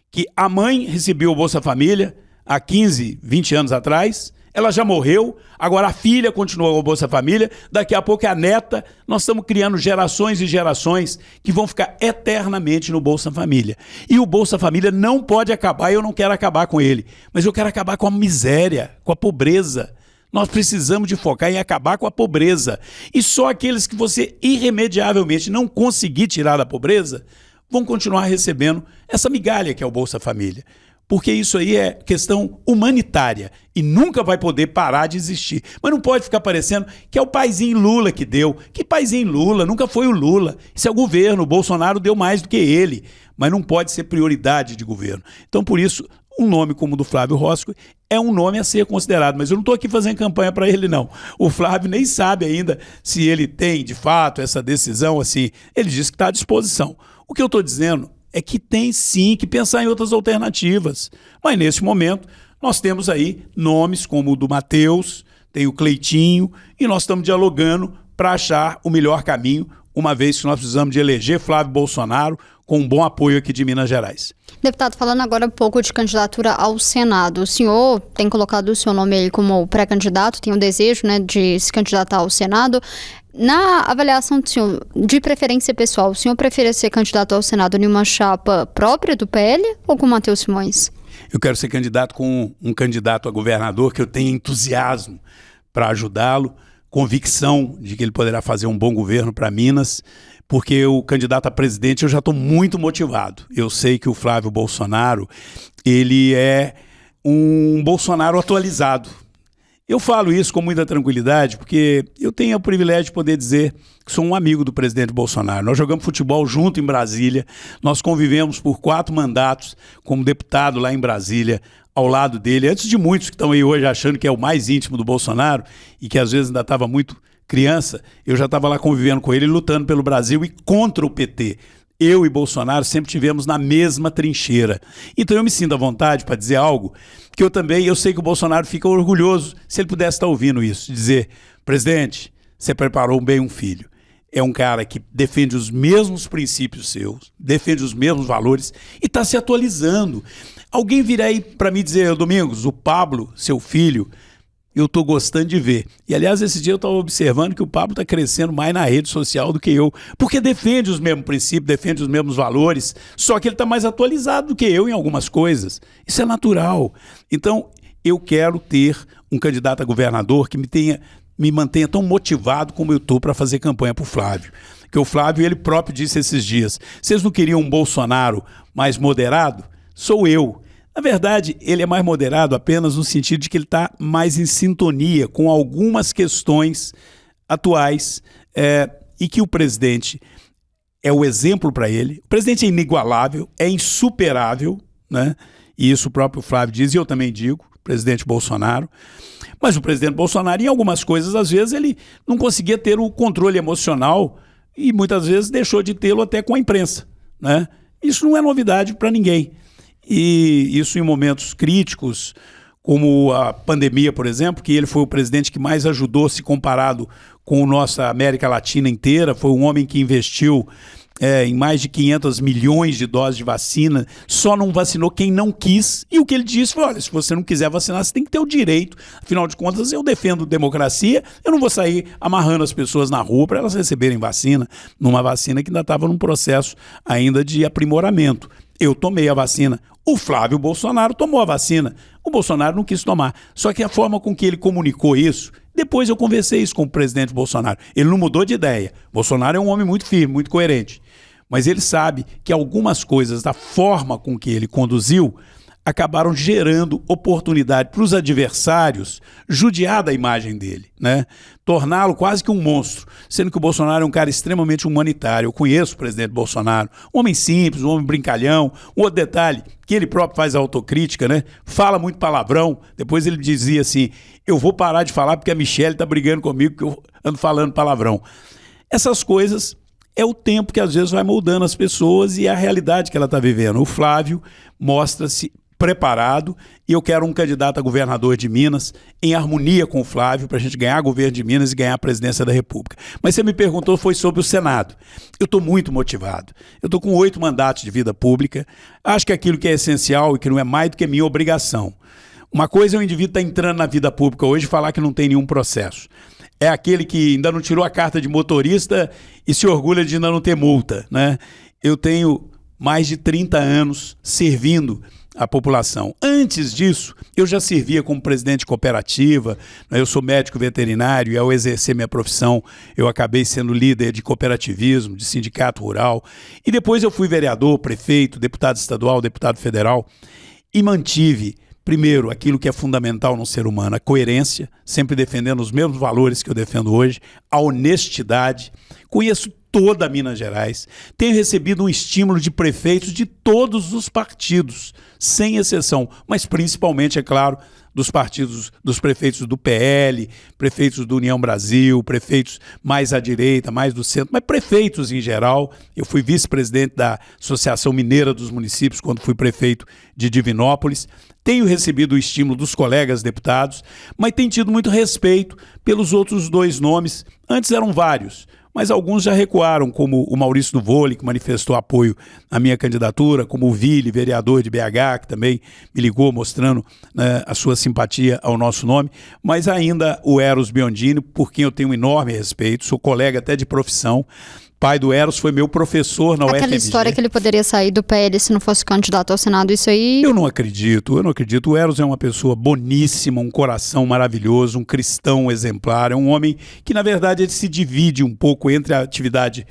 B: que a mãe recebeu o Bolsa Família há 15, 20 anos atrás, ela já morreu, agora a filha continua com o Bolsa Família, daqui a pouco é a neta. Nós estamos criando gerações e gerações que vão ficar eternamente no Bolsa Família. E o Bolsa Família não pode acabar, eu não quero acabar com ele, mas eu quero acabar com a miséria, com a pobreza. Nós precisamos de focar em acabar com a pobreza. E só aqueles que você irremediavelmente não conseguir tirar da pobreza vão continuar recebendo essa migalha que é o Bolsa Família. Porque isso aí é questão humanitária e nunca vai poder parar de existir. Mas não pode ficar parecendo que é o paizinho Lula que deu. Que paizinho Lula? Nunca foi o Lula. Isso é o governo. O Bolsonaro deu mais do que ele. Mas não pode ser prioridade de governo. Então, por isso, um nome como o do Flávio Rosco é um nome a ser considerado. Mas eu não estou aqui fazendo campanha para ele, não. O Flávio nem sabe ainda se ele tem, de fato, essa decisão assim. Ele disse que está à disposição. O que eu estou dizendo é que tem sim que pensar em outras alternativas. Mas nesse momento nós temos aí nomes como o do Matheus, tem o Cleitinho, e nós estamos dialogando para achar o melhor caminho, uma vez que nós precisamos de eleger Flávio Bolsonaro com um bom apoio aqui de Minas Gerais.
A: Deputado, falando agora um pouco de candidatura ao Senado, o senhor tem colocado o seu nome aí como pré-candidato, tem o desejo, né, de se candidatar ao Senado. Na avaliação do senhor, de preferência pessoal, o senhor prefere ser candidato ao Senado em uma chapa própria do PL ou com o Matheus Simões?
B: Eu quero ser candidato com um candidato a governador que eu tenha entusiasmo para ajudá-lo, convicção de que ele poderá fazer um bom governo para Minas, porque o candidato a presidente eu já estou muito motivado. Eu sei que o Flávio Bolsonaro, ele é um Bolsonaro atualizado. Eu falo isso com muita tranquilidade porque eu tenho o privilégio de poder dizer que sou um amigo do presidente Bolsonaro. Nós jogamos futebol junto em Brasília, nós convivemos por 4 mandatos como deputado lá em Brasília, ao lado dele, antes de muitos que estão aí hoje achando que é o mais íntimo do Bolsonaro e que às vezes ainda estava muito criança, eu já estava lá convivendo com ele, lutando pelo Brasil e contra o PT. Eu e Bolsonaro sempre tivemos na mesma trincheira. Então eu me sinto à vontade para dizer algo que eu sei que o Bolsonaro fica orgulhoso se ele pudesse estar ouvindo isso, dizer: presidente, você preparou bem um filho. É um cara que defende os mesmos princípios seus, defende os mesmos valores e está se atualizando. Alguém virá aí para mim dizer: Domingos, o Pablo, seu filho, eu estou gostando de ver. E, aliás, esse dia eu estava observando que o Pablo está crescendo mais na rede social do que eu, porque defende os mesmos princípios, defende os mesmos valores, só que ele está mais atualizado do que eu em algumas coisas. Isso é natural. Então, eu quero ter um candidato a governador que me mantenha tão motivado como eu estou para fazer campanha para o Flávio. Porque o Flávio, ele próprio disse esses dias: vocês não queriam um Bolsonaro mais moderado? Sou eu. Na verdade, ele é mais moderado apenas no sentido de que ele está mais em sintonia com algumas questões atuais e que o presidente é o exemplo para ele. O presidente é inigualável, é insuperável, né? E isso o próprio Flávio diz, e eu também digo, o presidente Bolsonaro. Mas o presidente Bolsonaro, em algumas coisas, às vezes, ele não conseguia ter o controle emocional e muitas vezes deixou de tê-lo até com a imprensa, né? Isso não é novidade para ninguém. E isso em momentos críticos, como a pandemia, por exemplo, que ele foi o presidente que mais ajudou se comparado com a nossa América Latina inteira, foi um homem que investiu em mais de 500 milhões de doses de vacina, só não vacinou quem não quis, e o que ele disse foi, olha, se você não quiser vacinar, você tem que ter o direito, afinal de contas eu defendo democracia, eu não vou sair amarrando as pessoas na rua para elas receberem vacina, numa vacina que ainda estava num processo ainda de aprimoramento. Eu tomei a vacina, o Flávio Bolsonaro tomou a vacina, o Bolsonaro não quis tomar, só que a forma com que ele comunicou isso, depois eu conversei isso com o presidente Bolsonaro, ele não mudou de ideia, Bolsonaro é um homem muito firme, muito coerente, mas ele sabe que algumas coisas da forma com que ele conduziu acabaram gerando oportunidade para os adversários judiar da imagem dele, né? Torná-lo quase que um monstro, sendo que o Bolsonaro é um cara extremamente humanitário. Eu conheço o presidente Bolsonaro, um homem simples, um homem brincalhão. Um outro detalhe, que ele próprio faz autocrítica, né? Fala muito palavrão. Depois ele dizia assim, eu vou parar de falar porque a Michelle está brigando comigo porque eu ando falando palavrão. Essas coisas é o tempo que às vezes vai moldando as pessoas e a realidade que ela está vivendo. O Flávio mostra-se preparado e eu quero um candidato a governador de Minas em harmonia com o Flávio para a gente ganhar governo de Minas e ganhar a presidência da República. Mas você me perguntou, foi sobre o Senado. Eu estou muito motivado. Eu estou com 8 mandatos de vida pública. Acho que aquilo que é essencial e que não é mais do que minha obrigação. Uma coisa é o indivíduo estar entrando na vida pública hoje e falar que não tem nenhum processo. É aquele que ainda não tirou a carta de motorista e se orgulha de ainda não ter multa, né? Eu tenho mais de 30 anos servindo a população. Antes disso, eu já servia como presidente de cooperativa, eu sou médico veterinário e ao exercer minha profissão, eu acabei sendo líder de cooperativismo, de sindicato rural, e depois eu fui vereador, prefeito, deputado estadual, deputado federal, e mantive, primeiro, aquilo que é fundamental no ser humano, a coerência, sempre defendendo os mesmos valores que eu defendo hoje, a honestidade. Conheço toda Minas Gerais, tenho recebido um estímulo de prefeitos de todos os partidos, sem exceção, mas principalmente, é claro, dos partidos, dos prefeitos do PL, prefeitos do União Brasil, prefeitos mais à direita, mais do centro, mas prefeitos em geral. Eu fui vice-presidente da Associação Mineira dos Municípios quando fui prefeito de Divinópolis. Tenho recebido o estímulo dos colegas deputados, mas tenho tido muito respeito pelos outros 2 nomes. Antes eram vários, mas alguns já recuaram, como o Maurício do Vôlei, que manifestou apoio à minha candidatura, como o Vili, vereador de BH, que também me ligou mostrando, né, a sua simpatia ao nosso nome, mas ainda o Eros Biondini, por quem eu tenho um enorme respeito, sou colega até de profissão. Pai do Eros foi meu professor na UFMG.
A: Aquela história que ele poderia sair do PL se não fosse candidato ao Senado, isso aí...
B: Eu não acredito. O Eros é uma pessoa boníssima, um coração maravilhoso, um cristão exemplar, é um homem que, na verdade, ele se divide um pouco entre a atividade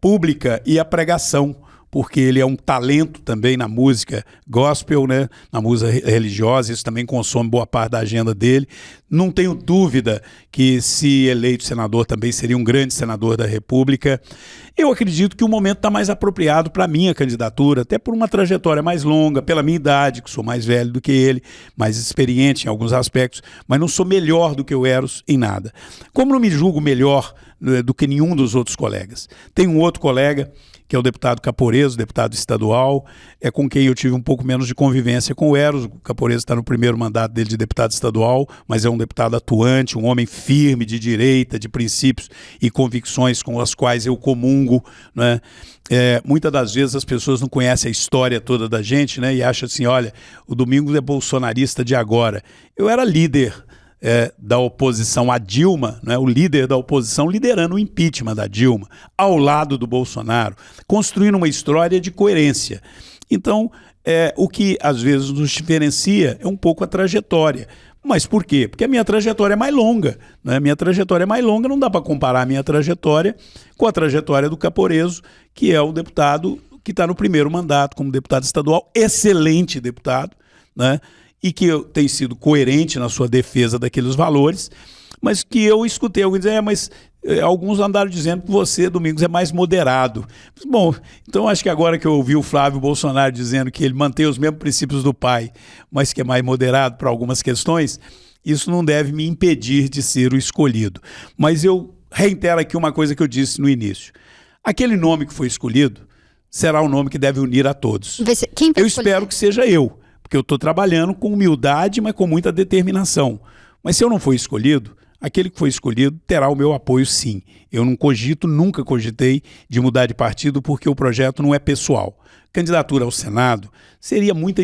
B: pública e a pregação, porque ele é um talento também na música gospel, né? Na música religiosa, isso também consome boa parte da agenda dele. Não tenho dúvida que, se eleito senador, também seria um grande senador da República. Eu acredito que o momento está mais apropriado para a minha candidatura, até por uma trajetória mais longa, pela minha idade, que sou mais velho do que ele, mais experiente em alguns aspectos, mas não sou melhor do que o Eros em nada. Como não me julgo melhor do que nenhum dos outros colegas. Tem um outro colega, que é o deputado Caporeso, deputado estadual, com quem eu tive um pouco menos de convivência com o Eros. O Caporeso está no primeiro mandato dele de deputado estadual, mas é um deputado atuante, um homem firme, de direita, de princípios e convicções com as quais eu comungo, né? Muitas das vezes as pessoas não conhecem a história toda da gente, né? E acham assim, olha, o Domingos é bolsonarista de agora. Eu era líder da oposição a Dilma, né, o líder da oposição liderando o impeachment da Dilma, ao lado do Bolsonaro, construindo uma história de coerência. Então, o que às vezes nos diferencia é um pouco a trajetória. Mas por quê? Porque a minha trajetória é mais longa, né? Minha trajetória é mais longa, não dá para comparar a minha trajetória com a trajetória do Caporeso, que é o deputado que está no primeiro mandato como deputado estadual, excelente deputado, né? E que tem sido coerente na sua defesa daqueles valores, mas que eu escutei alguém dizer, mas alguns andaram dizendo que você, Domingos, é mais moderado. Bom, então acho que agora que eu ouvi o Flávio Bolsonaro dizendo que ele mantém os mesmos princípios do pai, mas que é mais moderado para algumas questões, isso não deve me impedir de ser o escolhido. Mas eu reitero aqui uma coisa que eu disse no início. Aquele nome que foi escolhido será o nome que deve unir a todos.
A: Quem vai
B: eu espero que seja eu. Porque eu estou trabalhando com humildade, mas com muita determinação. Mas se eu não for escolhido, aquele que foi escolhido terá o meu apoio, sim. Eu nunca cogitei de mudar de partido porque o projeto não é pessoal. Candidatura ao Senado seria muita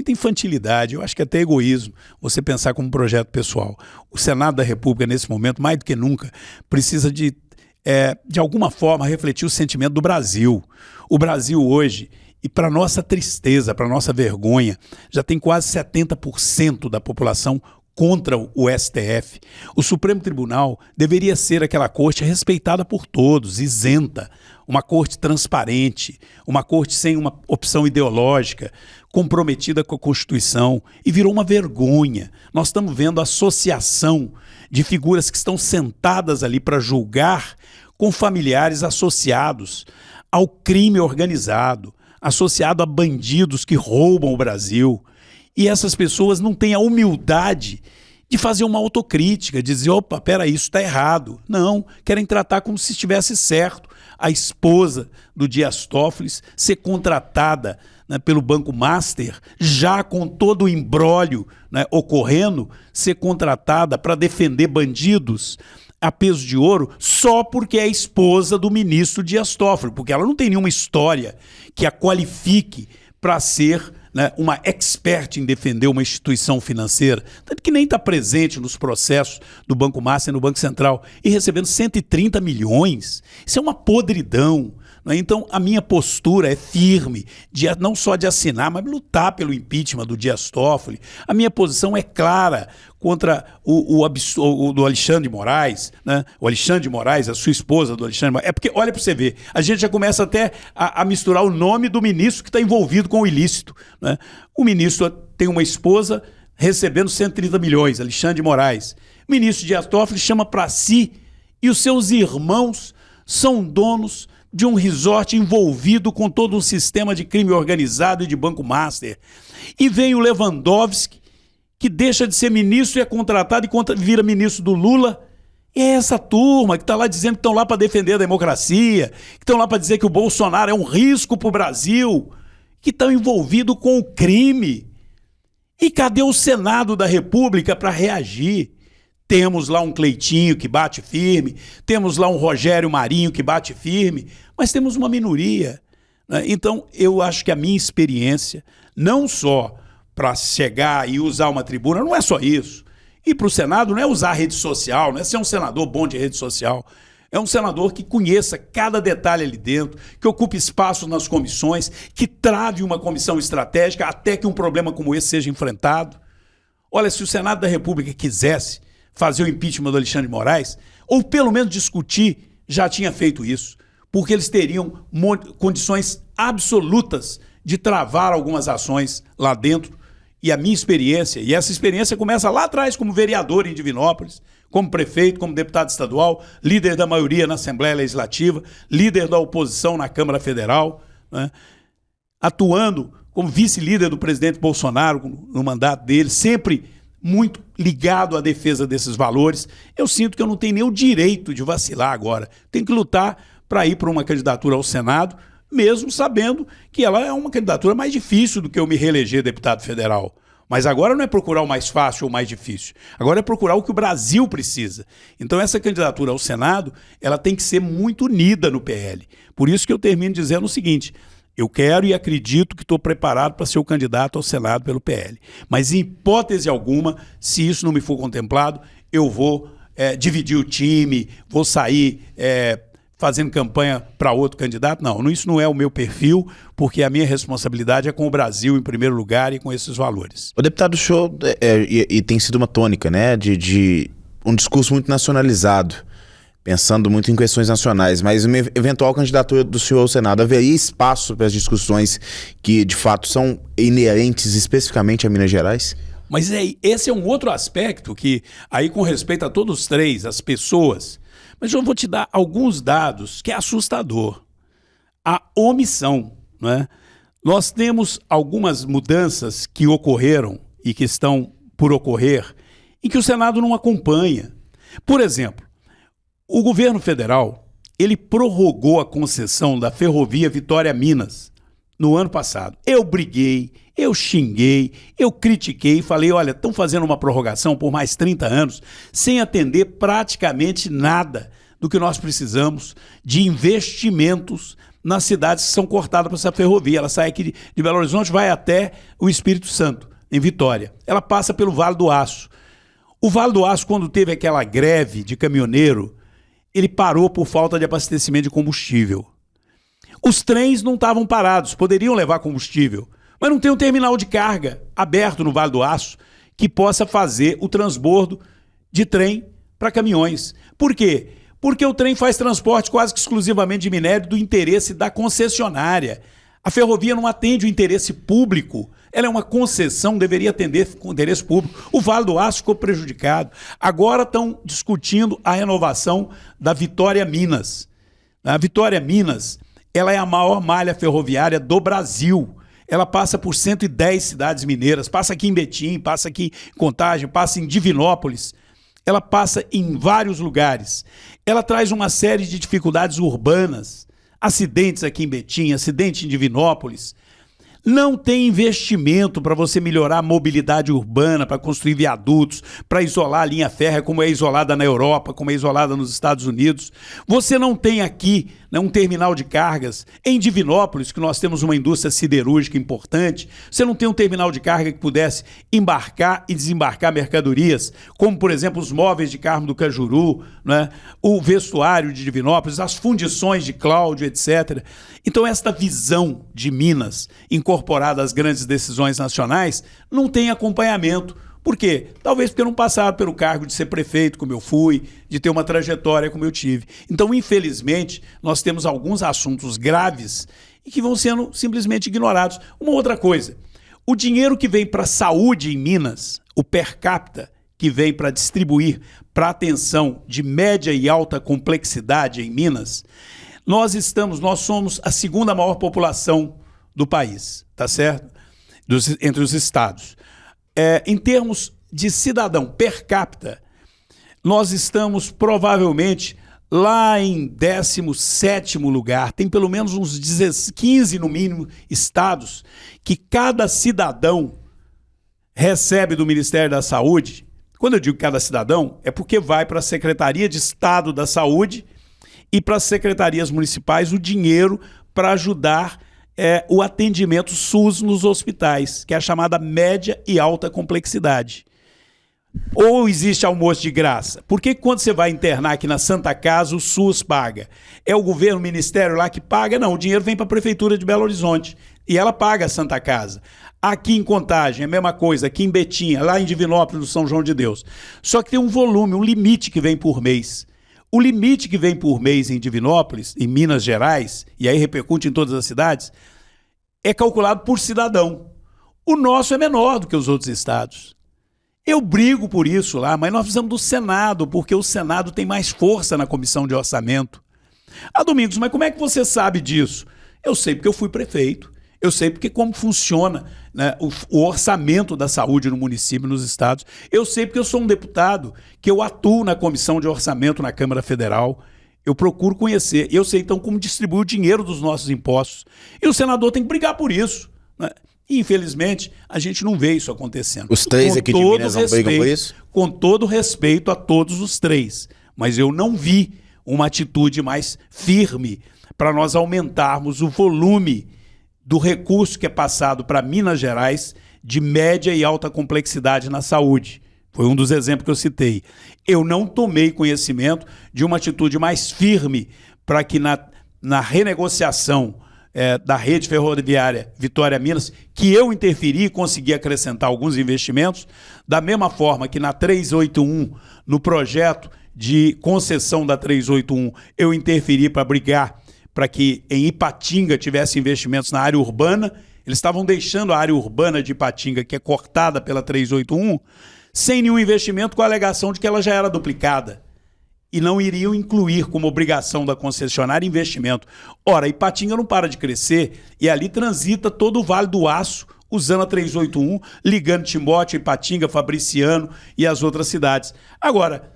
B: infantilidade, eu acho que até egoísmo, você pensar como um projeto pessoal. O Senado da República, nesse momento, mais do que nunca, precisa de alguma forma, refletir o sentimento do Brasil. O Brasil hoje, e para nossa tristeza, para nossa vergonha, já tem quase 70% da população contra o STF. O Supremo Tribunal deveria ser aquela corte respeitada por todos, isenta, uma corte transparente, uma corte sem uma opção ideológica, comprometida com a Constituição, e virou uma vergonha. Nós estamos vendo a associação de figuras que estão sentadas ali para julgar com familiares associados ao crime organizado, associado a bandidos que roubam o Brasil. E essas pessoas não têm a humildade de fazer uma autocrítica, de dizer, opa, peraí, isso está errado. Não, querem tratar como se estivesse certo. A esposa do Dias Toffoli ser contratada, né, pelo Banco Master, já com todo o imbróglio, né, ocorrendo, ser contratada para defender bandidos a peso de ouro só porque é esposa do ministro Dias Toffoli, porque ela não tem nenhuma história que a qualifique para ser, né, uma expert em defender uma instituição financeira, tanto que nem está presente nos processos do Banco Master e no Banco Central, e recebendo 130 milhões. Isso é uma podridão. Né? Então, a minha postura é firme, não só de assinar, mas lutar pelo impeachment do Dias Toffoli. A minha posição é clara contra o do Alexandre de Moraes, né? O Alexandre de Moraes, a sua esposa do Alexandre de Moraes. É porque, olha para você ver, a gente já começa até a misturar o nome do ministro que está envolvido com o ilícito. Né? O ministro tem uma esposa recebendo 130 milhões, Alexandre de Moraes. O ministro Dias Toffoli chama para si, e os seus irmãos são donos de um resort envolvido com todo um sistema de crime organizado e de Banco Master. E vem o Lewandowski, que deixa de ser ministro e é contratado e vira ministro do Lula. E é essa turma que está lá dizendo que estão lá para defender a democracia, que estão lá para dizer que o Bolsonaro é um risco para o Brasil, que estão envolvidos com o crime. E cadê o Senado da República para reagir? Temos lá um Cleitinho que bate firme, temos lá um Rogério Marinho que bate firme, mas temos uma minoria. Né? Então, eu acho que a minha experiência, não só para chegar e usar uma tribuna, não é só isso. Ir para o Senado não é usar a rede social, não é ser um senador bom de rede social. É um senador que conheça cada detalhe ali dentro, que ocupe espaço nas comissões, que trave uma comissão estratégica até que um problema como esse seja enfrentado. Olha, se o Senado da República quisesse fazer o impeachment do Alexandre de Moraes, ou pelo menos discutir, já tinha feito isso, porque eles teriam condições absolutas de travar algumas ações lá dentro. E a minha experiência, e essa experiência começa lá atrás como vereador em Divinópolis, como prefeito, como deputado estadual, líder da maioria na Assembleia Legislativa, líder da oposição na Câmara Federal, né? Atuando como vice-líder do presidente Bolsonaro no mandato dele, sempre muito ligado à defesa desses valores. Eu sinto que eu não tenho nem o direito de vacilar agora. Tenho que lutar para ir para uma candidatura ao Senado, mesmo sabendo que ela é uma candidatura mais difícil do que eu me reeleger deputado federal. Mas agora não é procurar o mais fácil ou o mais difícil. Agora é procurar o que o Brasil precisa. Então essa candidatura ao Senado, ela tem que ser muito unida no PL. Por isso que eu termino dizendo o seguinte: eu quero e acredito que estou preparado para ser o candidato ao Senado pelo PL. Mas em hipótese alguma, se isso não me for contemplado, eu vou dividir o time, vou sair fazendo campanha para outro candidato. Não, isso não é o meu perfil, porque a minha responsabilidade é com o Brasil em primeiro lugar e com esses valores.
C: O deputado, o senhor e tem sido uma tônica, né, de um discurso muito nacionalizado, pensando muito em questões nacionais, mas uma eventual candidatura do senhor ao Senado, haveria espaço para as discussões que, de fato, são inerentes especificamente a Minas Gerais?
B: Mas esse é um outro aspecto que, aí com respeito a todos os três, as pessoas, mas eu vou te dar alguns dados que é assustador. A omissão, né? Nós temos algumas mudanças que ocorreram e que estão por ocorrer em que o Senado não acompanha. Por exemplo, o governo federal, ele prorrogou a concessão da ferrovia Vitória-Minas no ano passado. Eu briguei, eu xinguei, eu critiquei, falei, olha, estão fazendo uma prorrogação por mais 30 anos sem atender praticamente nada do que nós precisamos de investimentos nas cidades que são cortadas por essa ferrovia. Ela sai aqui de Belo Horizonte, vai até o Espírito Santo, em Vitória. Ela passa pelo Vale do Aço. O Vale do Aço, quando teve aquela greve de caminhoneiro, ele parou por falta de abastecimento de combustível. Os trens não estavam parados, poderiam levar combustível, mas não tem um terminal de carga aberto no Vale do Aço que possa fazer o transbordo de trem para caminhões. Por quê? Porque o trem faz transporte quase que exclusivamente de minério do interesse da concessionária. A ferrovia não atende o interesse público. Ela é uma concessão, deveria atender o interesse público. O Vale do Aço ficou prejudicado. Agora estão discutindo a renovação da Vitória Minas. A Vitória Minas, ela é a maior malha ferroviária do Brasil. Ela passa por 110 cidades mineiras, passa aqui em Betim, passa aqui em Contagem, passa em Divinópolis. Ela passa em vários lugares. Ela traz uma série de dificuldades urbanas, acidentes aqui em Betim, acidente em Divinópolis. Não tem investimento para você melhorar a mobilidade urbana, para construir viadutos, para isolar a linha férrea como é isolada na Europa, como é isolada nos Estados Unidos. Você não tem aqui, né, um terminal de cargas. Em Divinópolis, que nós temos uma indústria siderúrgica importante, você não tem um terminal de carga que pudesse embarcar e desembarcar mercadorias, como, por exemplo, os móveis de Carmo do Cajuru, né, o vestuário de Divinópolis, as fundições de Cláudio, etc. Então, esta visão de Minas, incorporada às grandes decisões nacionais, não tem acompanhamento. Por quê? Talvez porque não passaram pelo cargo de ser prefeito, como eu fui, de ter uma trajetória como eu tive. Então, infelizmente, nós temos alguns assuntos graves e que vão sendo simplesmente ignorados. Uma outra coisa, o dinheiro que vem para a saúde em Minas, o per capita que vem para distribuir para atenção de média e alta complexidade em Minas, nós somos a segunda maior população do país, tá certo? Entre os estados. Em termos de cidadão per capita, nós estamos provavelmente lá em 17º lugar. Tem pelo menos uns 15, no mínimo, estados que cada cidadão recebe do Ministério da Saúde. Quando eu digo cada cidadão, é porque vai para a Secretaria de Estado da Saúde e para as secretarias municipais o dinheiro para ajudar o atendimento SUS nos hospitais, que é a chamada média e alta complexidade. Ou existe almoço de graça? Por que quando você vai internar aqui na Santa Casa, o SUS paga? É o governo, o ministério lá que paga? Não, o dinheiro vem para a Prefeitura de Belo Horizonte e ela paga a Santa Casa. Aqui em Contagem, a mesma coisa, aqui em Betinha, lá em Divinópolis, no São João de Deus. Só que tem um volume, um limite que vem por mês. O limite que vem por mês em Divinópolis, em Minas Gerais, e aí repercute em todas as cidades, é calculado por cidadão. O nosso é menor do que os outros estados. Eu brigo por isso lá, mas nós precisamos do Senado, porque o Senado tem mais força na comissão de orçamento. Domingos, mas como é que você sabe disso? Eu sei porque eu fui prefeito. Eu sei porque como funciona, né, o orçamento da saúde no município, nos estados. Eu sei porque eu sou um deputado que eu atuo na comissão de orçamento na Câmara Federal. Eu procuro conhecer. Eu sei, então, como distribui o dinheiro dos nossos impostos. E o senador tem que brigar por isso, né? E, infelizmente, a gente não vê isso acontecendo.
C: Os três aqui de Minas não brigam por isso?
B: Com todo respeito a todos os três. Mas eu não vi uma atitude mais firme para nós aumentarmos o volume do recurso que é passado para Minas Gerais de média e alta complexidade na saúde. Foi um dos exemplos que eu citei. Eu não tomei conhecimento de uma atitude mais firme para que na renegociação da rede ferroviária Vitória Minas, que eu interferi e consegui acrescentar alguns investimentos, da mesma forma que na 381, no projeto de concessão da 381, eu interferi para brigar para que em Ipatinga tivesse investimentos na área urbana. Eles estavam deixando a área urbana de Ipatinga, que é cortada pela 381, sem nenhum investimento, com a alegação de que ela já era duplicada. E não iriam incluir como obrigação da concessionária investimento. Ora, Ipatinga não para de crescer e ali transita todo o Vale do Aço, usando a 381, ligando Timóteo, Ipatinga, Fabriciano e as outras cidades. Agora,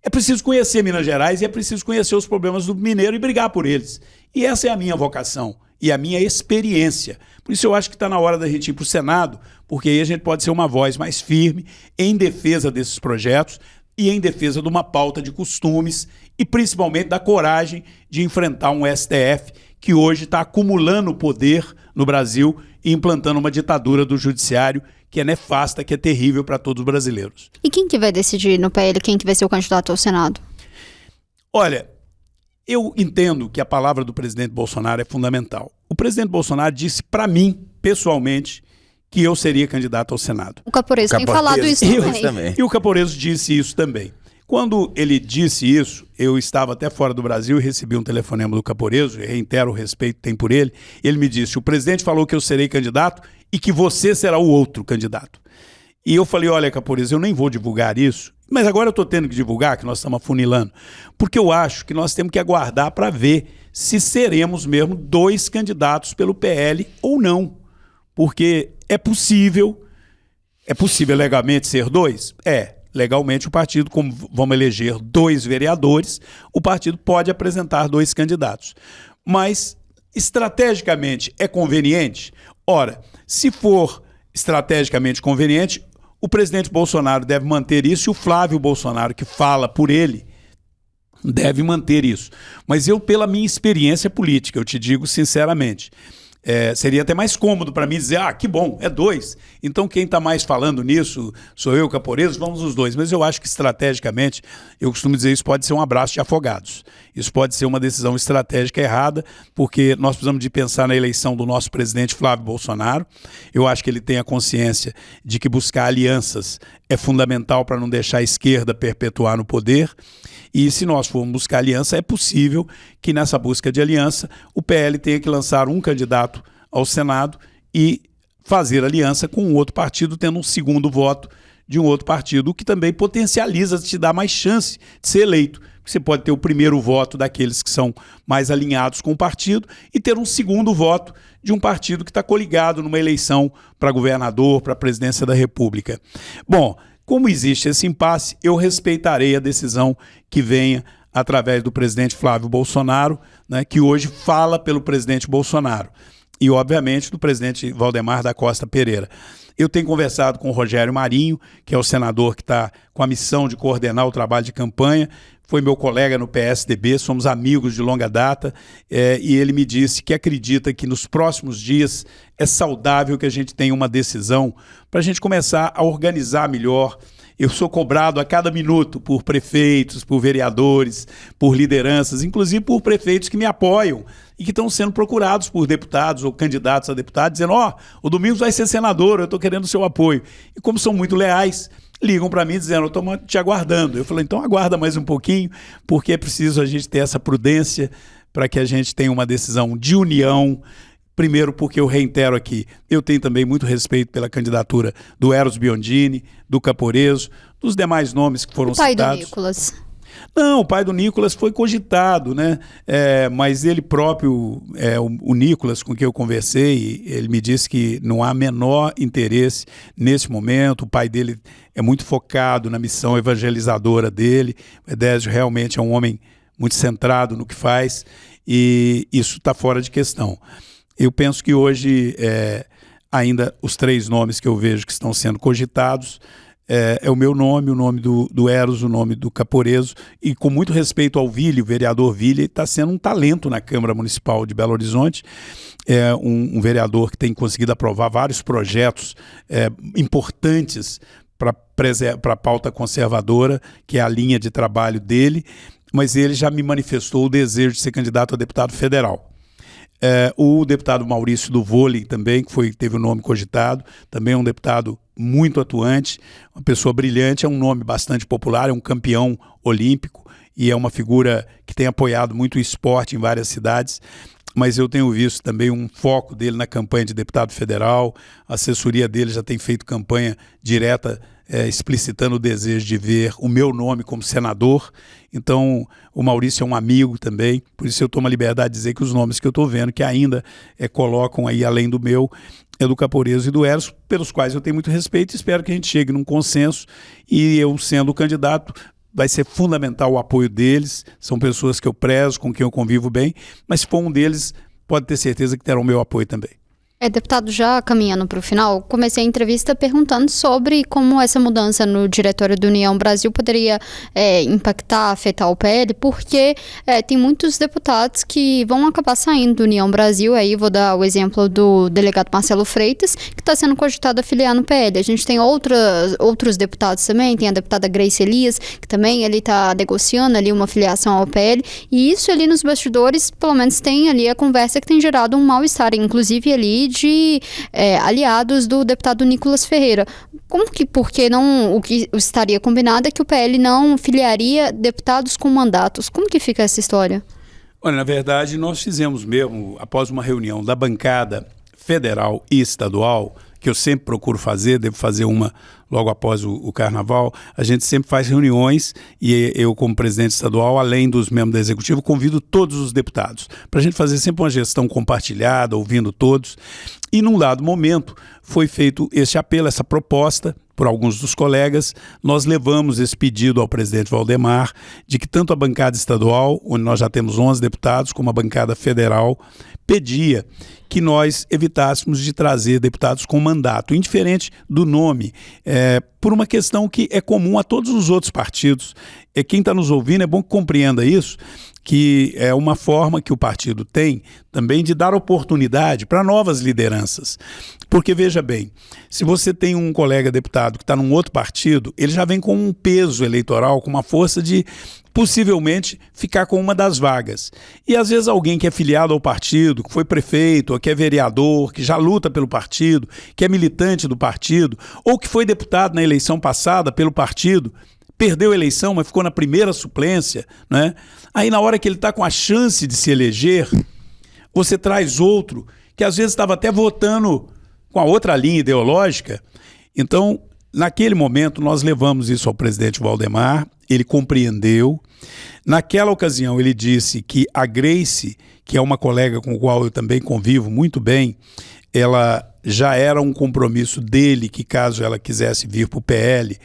B: é preciso conhecer Minas Gerais e é preciso conhecer os problemas do mineiro e brigar por eles. E essa é a minha vocação. e a minha experiência. Por isso eu acho que está na hora da gente ir para o Senado, porque aí a gente pode ser uma voz mais firme em defesa desses projetos e em defesa de uma pauta de costumes e principalmente da coragem de enfrentar um STF que hoje está acumulando poder no Brasil e implantando uma ditadura do judiciário que é nefasta, que é terrível para todos os brasileiros.
A: E quem que vai decidir no PL quem que vai ser o candidato ao Senado?
B: Olha, eu entendo que a palavra do presidente Bolsonaro é fundamental. O presidente Bolsonaro disse para mim, pessoalmente, que eu seria candidato ao Senado.
A: O Caporeso tem falado isso também.
B: E o Caporeso disse isso também. Quando ele disse isso, eu estava até fora do Brasil e recebi um telefonema do Caporeso, reitero o respeito que tem por ele. Ele me disse, o presidente falou que eu serei candidato e que você será o outro candidato. E eu falei, olha, Caporeso, eu nem vou divulgar isso, mas agora eu estou tendo que divulgar, que nós estamos afunilando, porque eu acho que nós temos que aguardar para ver se seremos mesmo 2 candidatos pelo PL ou não. Porque é possível legalmente ser 2? Legalmente o partido, como vamos eleger 2 vereadores, o partido pode apresentar 2 candidatos. Mas, estrategicamente, é conveniente? Ora, se for estrategicamente conveniente, o presidente Bolsonaro deve manter isso e o Flávio Bolsonaro, que fala por ele, deve manter isso. Mas eu, pela minha experiência política, eu te digo sinceramente, seria até mais cômodo para mim dizer, que bom, é 2. Então quem está mais falando nisso sou eu, Caporeso, vamos os 2. Mas eu acho que estrategicamente, eu costumo dizer, isso pode ser um abraço de afogados. Isso pode ser uma decisão estratégica errada, porque nós precisamos de pensar na eleição do nosso presidente Flávio Bolsonaro. Eu acho que ele tem a consciência de que buscar alianças é fundamental para não deixar a esquerda perpetuar no poder. E se nós formos buscar aliança, é possível que nessa busca de aliança o PL tenha que lançar um candidato ao Senado e fazer aliança com um outro partido, tendo um segundo voto de um outro partido, o que também potencializa, te dá mais chance de ser eleito. Você pode ter o primeiro voto daqueles que são mais alinhados com o partido e ter um segundo voto de um partido que está coligado numa eleição para governador, para a presidência da República. Bom, como existe esse impasse, eu respeitarei a decisão que venha através do presidente Flávio Bolsonaro, né, que hoje fala pelo presidente Bolsonaro, e obviamente do presidente Valdemar da Costa Pereira. Eu tenho conversado com o Rogério Marinho, que é o senador que está com a missão de coordenar o trabalho de campanha, foi meu colega no PSDB, somos amigos de longa data, e ele me disse que acredita que nos próximos dias é saudável que a gente tenha uma decisão para a gente começar a organizar melhor. Eu sou cobrado a cada minuto por prefeitos, por vereadores, por lideranças, inclusive por prefeitos que me apoiam e que estão sendo procurados por deputados ou candidatos a deputados, dizendo, o Domingos vai ser senador, eu estou querendo o seu apoio. E como são muito leais, ligam para mim dizendo, eu estou te aguardando. Eu falei, então aguarda mais um pouquinho, porque é preciso a gente ter essa prudência para que a gente tenha uma decisão de união. Primeiro, porque eu reitero aqui, eu tenho também muito respeito pela candidatura do Eros Biondini, do Caporeso, dos demais nomes que foram citados.
A: O pai do Nicolas.
B: Não, o pai do Nicolas foi cogitado, né? Mas ele próprio, o Nicolas com quem eu conversei, ele me disse que não há menor interesse nesse momento. O pai dele é muito focado na missão evangelizadora dele. O Edésio realmente é um homem muito centrado no que faz e isso está fora de questão. Eu penso que hoje ainda os 3 nomes que eu vejo que estão sendo cogitados é o meu nome, o nome do Eros, o nome do Caporeso, e com muito respeito ao Ville, o vereador Ville, está sendo um talento na Câmara Municipal de Belo Horizonte, um vereador que tem conseguido aprovar vários projetos importantes para a pauta conservadora, que é a linha de trabalho dele, mas ele já me manifestou o desejo de ser candidato a deputado federal. O deputado Maurício do Vôlei também, que teve o nome cogitado, também é um deputado muito atuante, uma pessoa brilhante, é um nome bastante popular, é um campeão olímpico e é uma figura que tem apoiado muito o esporte em várias cidades, mas eu tenho visto também um foco dele na campanha de deputado federal, a assessoria dele já tem feito campanha direta explicitando o desejo de ver o meu nome como senador. Então o Maurício é um amigo também, por isso eu tomo a liberdade de dizer que os nomes que eu estou vendo que ainda colocam aí além do meu é do Caporeso e do Eros, pelos quais eu tenho muito respeito e espero que a gente chegue num consenso e eu sendo o candidato vai ser fundamental o apoio deles, são pessoas que eu prezo, com quem eu convivo bem, mas se for um deles pode ter certeza que terão o meu apoio também.
A: Deputado, já caminhando para o final, comecei a entrevista perguntando sobre como essa mudança no diretório do União Brasil poderia impactar, afetar o PL, porque tem muitos deputados que vão acabar saindo do União Brasil. Aí vou dar o exemplo do delegado Marcelo Freitas, que está sendo cogitado a filiar no PL. A gente tem outros deputados também, tem a deputada Grace Elias, que também ele está negociando ali uma filiação ao PL, e isso ali nos bastidores, pelo menos tem ali a conversa que tem gerado um mal-estar, inclusive ali de aliados do deputado Nicolas Ferreira. Porque não, o que estaria combinado é que o PL não filiaria deputados com mandatos. Como que fica essa história?
B: Olha, na verdade, nós fizemos mesmo, após uma reunião da bancada federal e estadual, que eu sempre procuro fazer, devo fazer uma logo após o Carnaval, a gente sempre faz reuniões e eu, como presidente estadual, além dos membros do Executivo, convido todos os deputados para a gente fazer sempre uma gestão compartilhada, ouvindo todos. E num dado momento foi feito esse apelo, essa proposta por alguns dos colegas. Nós levamos esse pedido ao presidente Valdemar de que tanto a bancada estadual, onde nós já temos 11 deputados, como a bancada federal, pedia que nós evitássemos de trazer deputados com mandato, indiferente do nome, por uma questão que é comum a todos os outros partidos. Quem está nos ouvindo é bom que compreenda isso, que é uma forma que o partido tem também de dar oportunidade para novas lideranças. Porque, veja bem, se você tem um colega deputado que está num outro partido, ele já vem com um peso eleitoral, com uma força de possivelmente ficar com uma das vagas. E às vezes alguém que é filiado ao partido, que foi prefeito, ou que é vereador, que já luta pelo partido, que é militante do partido, ou que foi deputado na eleição passada pelo partido, perdeu a eleição, mas ficou na primeira suplência, né? Aí na hora que ele está com a chance de se eleger, você traz outro que às vezes estava até votando com a outra linha ideológica. Então, naquele momento, nós levamos isso ao presidente Valdemar, ele compreendeu. Naquela ocasião, ele disse que a Grace, que é uma colega com a qual eu também convivo muito bem, ela já era um compromisso dele, que caso ela quisesse vir para o PL,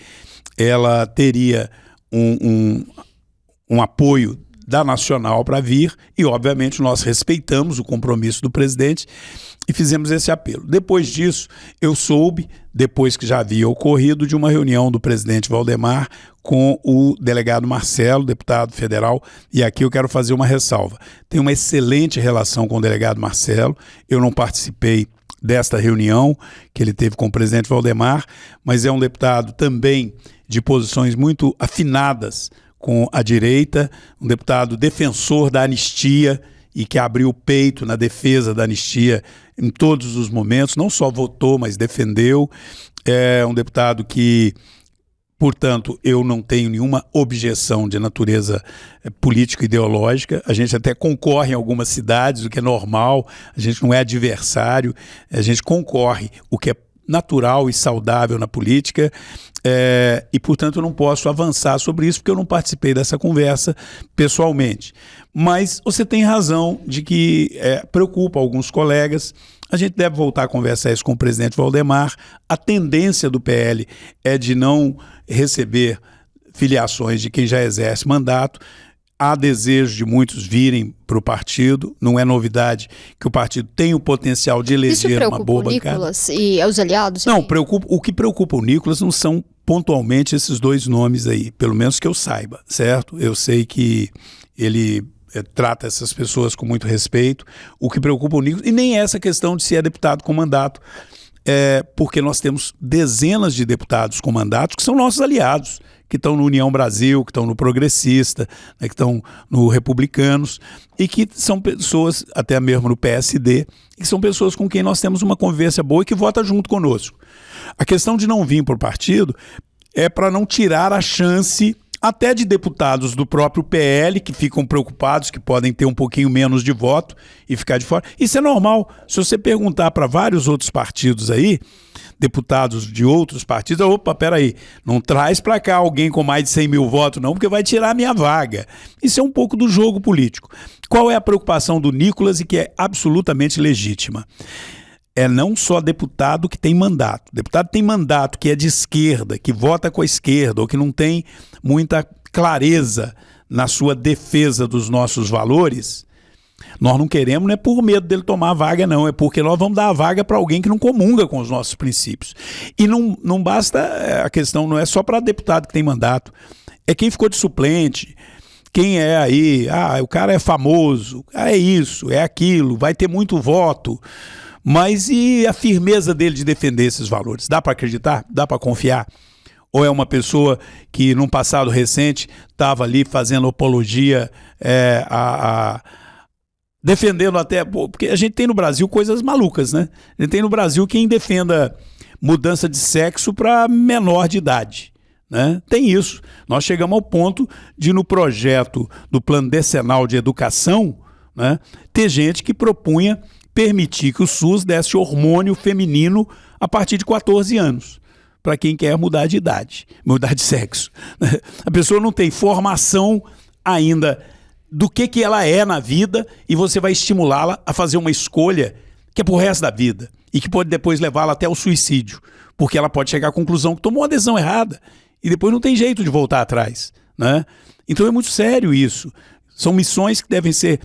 B: ela teria um apoio da Nacional para vir, e obviamente nós respeitamos o compromisso do presidente e fizemos esse apelo. Depois disso, eu soube, depois que já havia ocorrido, de uma reunião do presidente Valdemar com o delegado Marcelo, deputado federal, e aqui eu quero fazer uma ressalva. Tenho uma excelente relação com o delegado Marcelo, eu não participei desta reunião que ele teve com o presidente Valdemar, mas é um deputado também de posições muito afinadas com a direita, um deputado defensor da anistia e que abriu o peito na defesa da anistia em todos os momentos, não só votou, mas defendeu. É um deputado que, portanto, eu não tenho nenhuma objeção de natureza político-ideológica. A gente até concorre em algumas cidades, o que é normal, a gente não é adversário, a gente concorre, o que é natural e saudável na política, e, portanto, eu não posso avançar sobre isso porque eu não participei dessa conversa pessoalmente. Mas você tem razão de que preocupa alguns colegas. A gente deve voltar a conversar isso com o presidente Valdemar. A tendência do PL é de não receber filiações de quem já exerce mandato. Há desejo de muitos virem para o partido, não é novidade que o partido tem o potencial de eleger uma boa bancada. Isso preocupa o Nicolas
A: e os aliados?
B: Não, o que preocupa o Nicolas não são pontualmente esses dois nomes aí, pelo menos que eu saiba, certo? Eu sei que ele trata essas pessoas com muito respeito. O que preocupa o Nicolas, e nem é essa questão de se é deputado com mandato, porque nós temos dezenas de deputados com mandatos que são nossos aliados, que estão no União Brasil, que estão no Progressista, né, que estão no Republicanos, e que são pessoas, até mesmo no PSD, que são pessoas com quem nós temos uma convivência boa e que votam junto conosco. A questão de não vir para o partido é para não tirar a chance até de deputados do próprio PL que ficam preocupados, que podem ter um pouquinho menos de voto e ficar de fora. Isso é normal. Se você perguntar para vários outros partidos aí, deputados de outros partidos, opa, peraí, não traz para cá alguém com mais de 100 mil votos não, porque vai tirar a minha vaga. Isso é um pouco do jogo político. Qual é a preocupação do Nicolas e que é absolutamente legítima? É não só deputado que tem mandato. Deputado tem mandato que é de esquerda, que vota com a esquerda, ou que não tem muita clareza na sua defesa dos nossos valores, Nós não queremos, não é por medo dele tomar a vaga, não. É porque nós vamos dar a vaga para alguém que não comunga com os nossos princípios. E não basta, a questão não é só para deputado que tem mandato, é quem ficou de suplente, quem é aí, o cara é famoso, é isso, é aquilo, vai ter muito voto. Mas e a firmeza dele de defender esses valores? Dá para acreditar? Dá para confiar? Ou é uma pessoa que, num passado recente, estava ali fazendo apologia defendendo até... Porque a gente tem no Brasil coisas malucas, né? A gente tem no Brasil quem defenda mudança de sexo para menor de idade, né? Tem isso. Nós chegamos ao ponto de, no projeto do Plano Decenal de Educação, né, ter gente que propunha permitir que o SUS desse hormônio feminino a partir de 14 anos, para quem quer mudar de idade, mudar de sexo. A pessoa não tem formação ainda do que ela é na vida e você vai estimulá-la a fazer uma escolha que é pro resto da vida e que pode depois levá-la até o suicídio, porque ela pode chegar à conclusão que tomou uma decisão errada e depois não tem jeito de voltar atrás, né? Então é muito sério isso. São missões que devem ser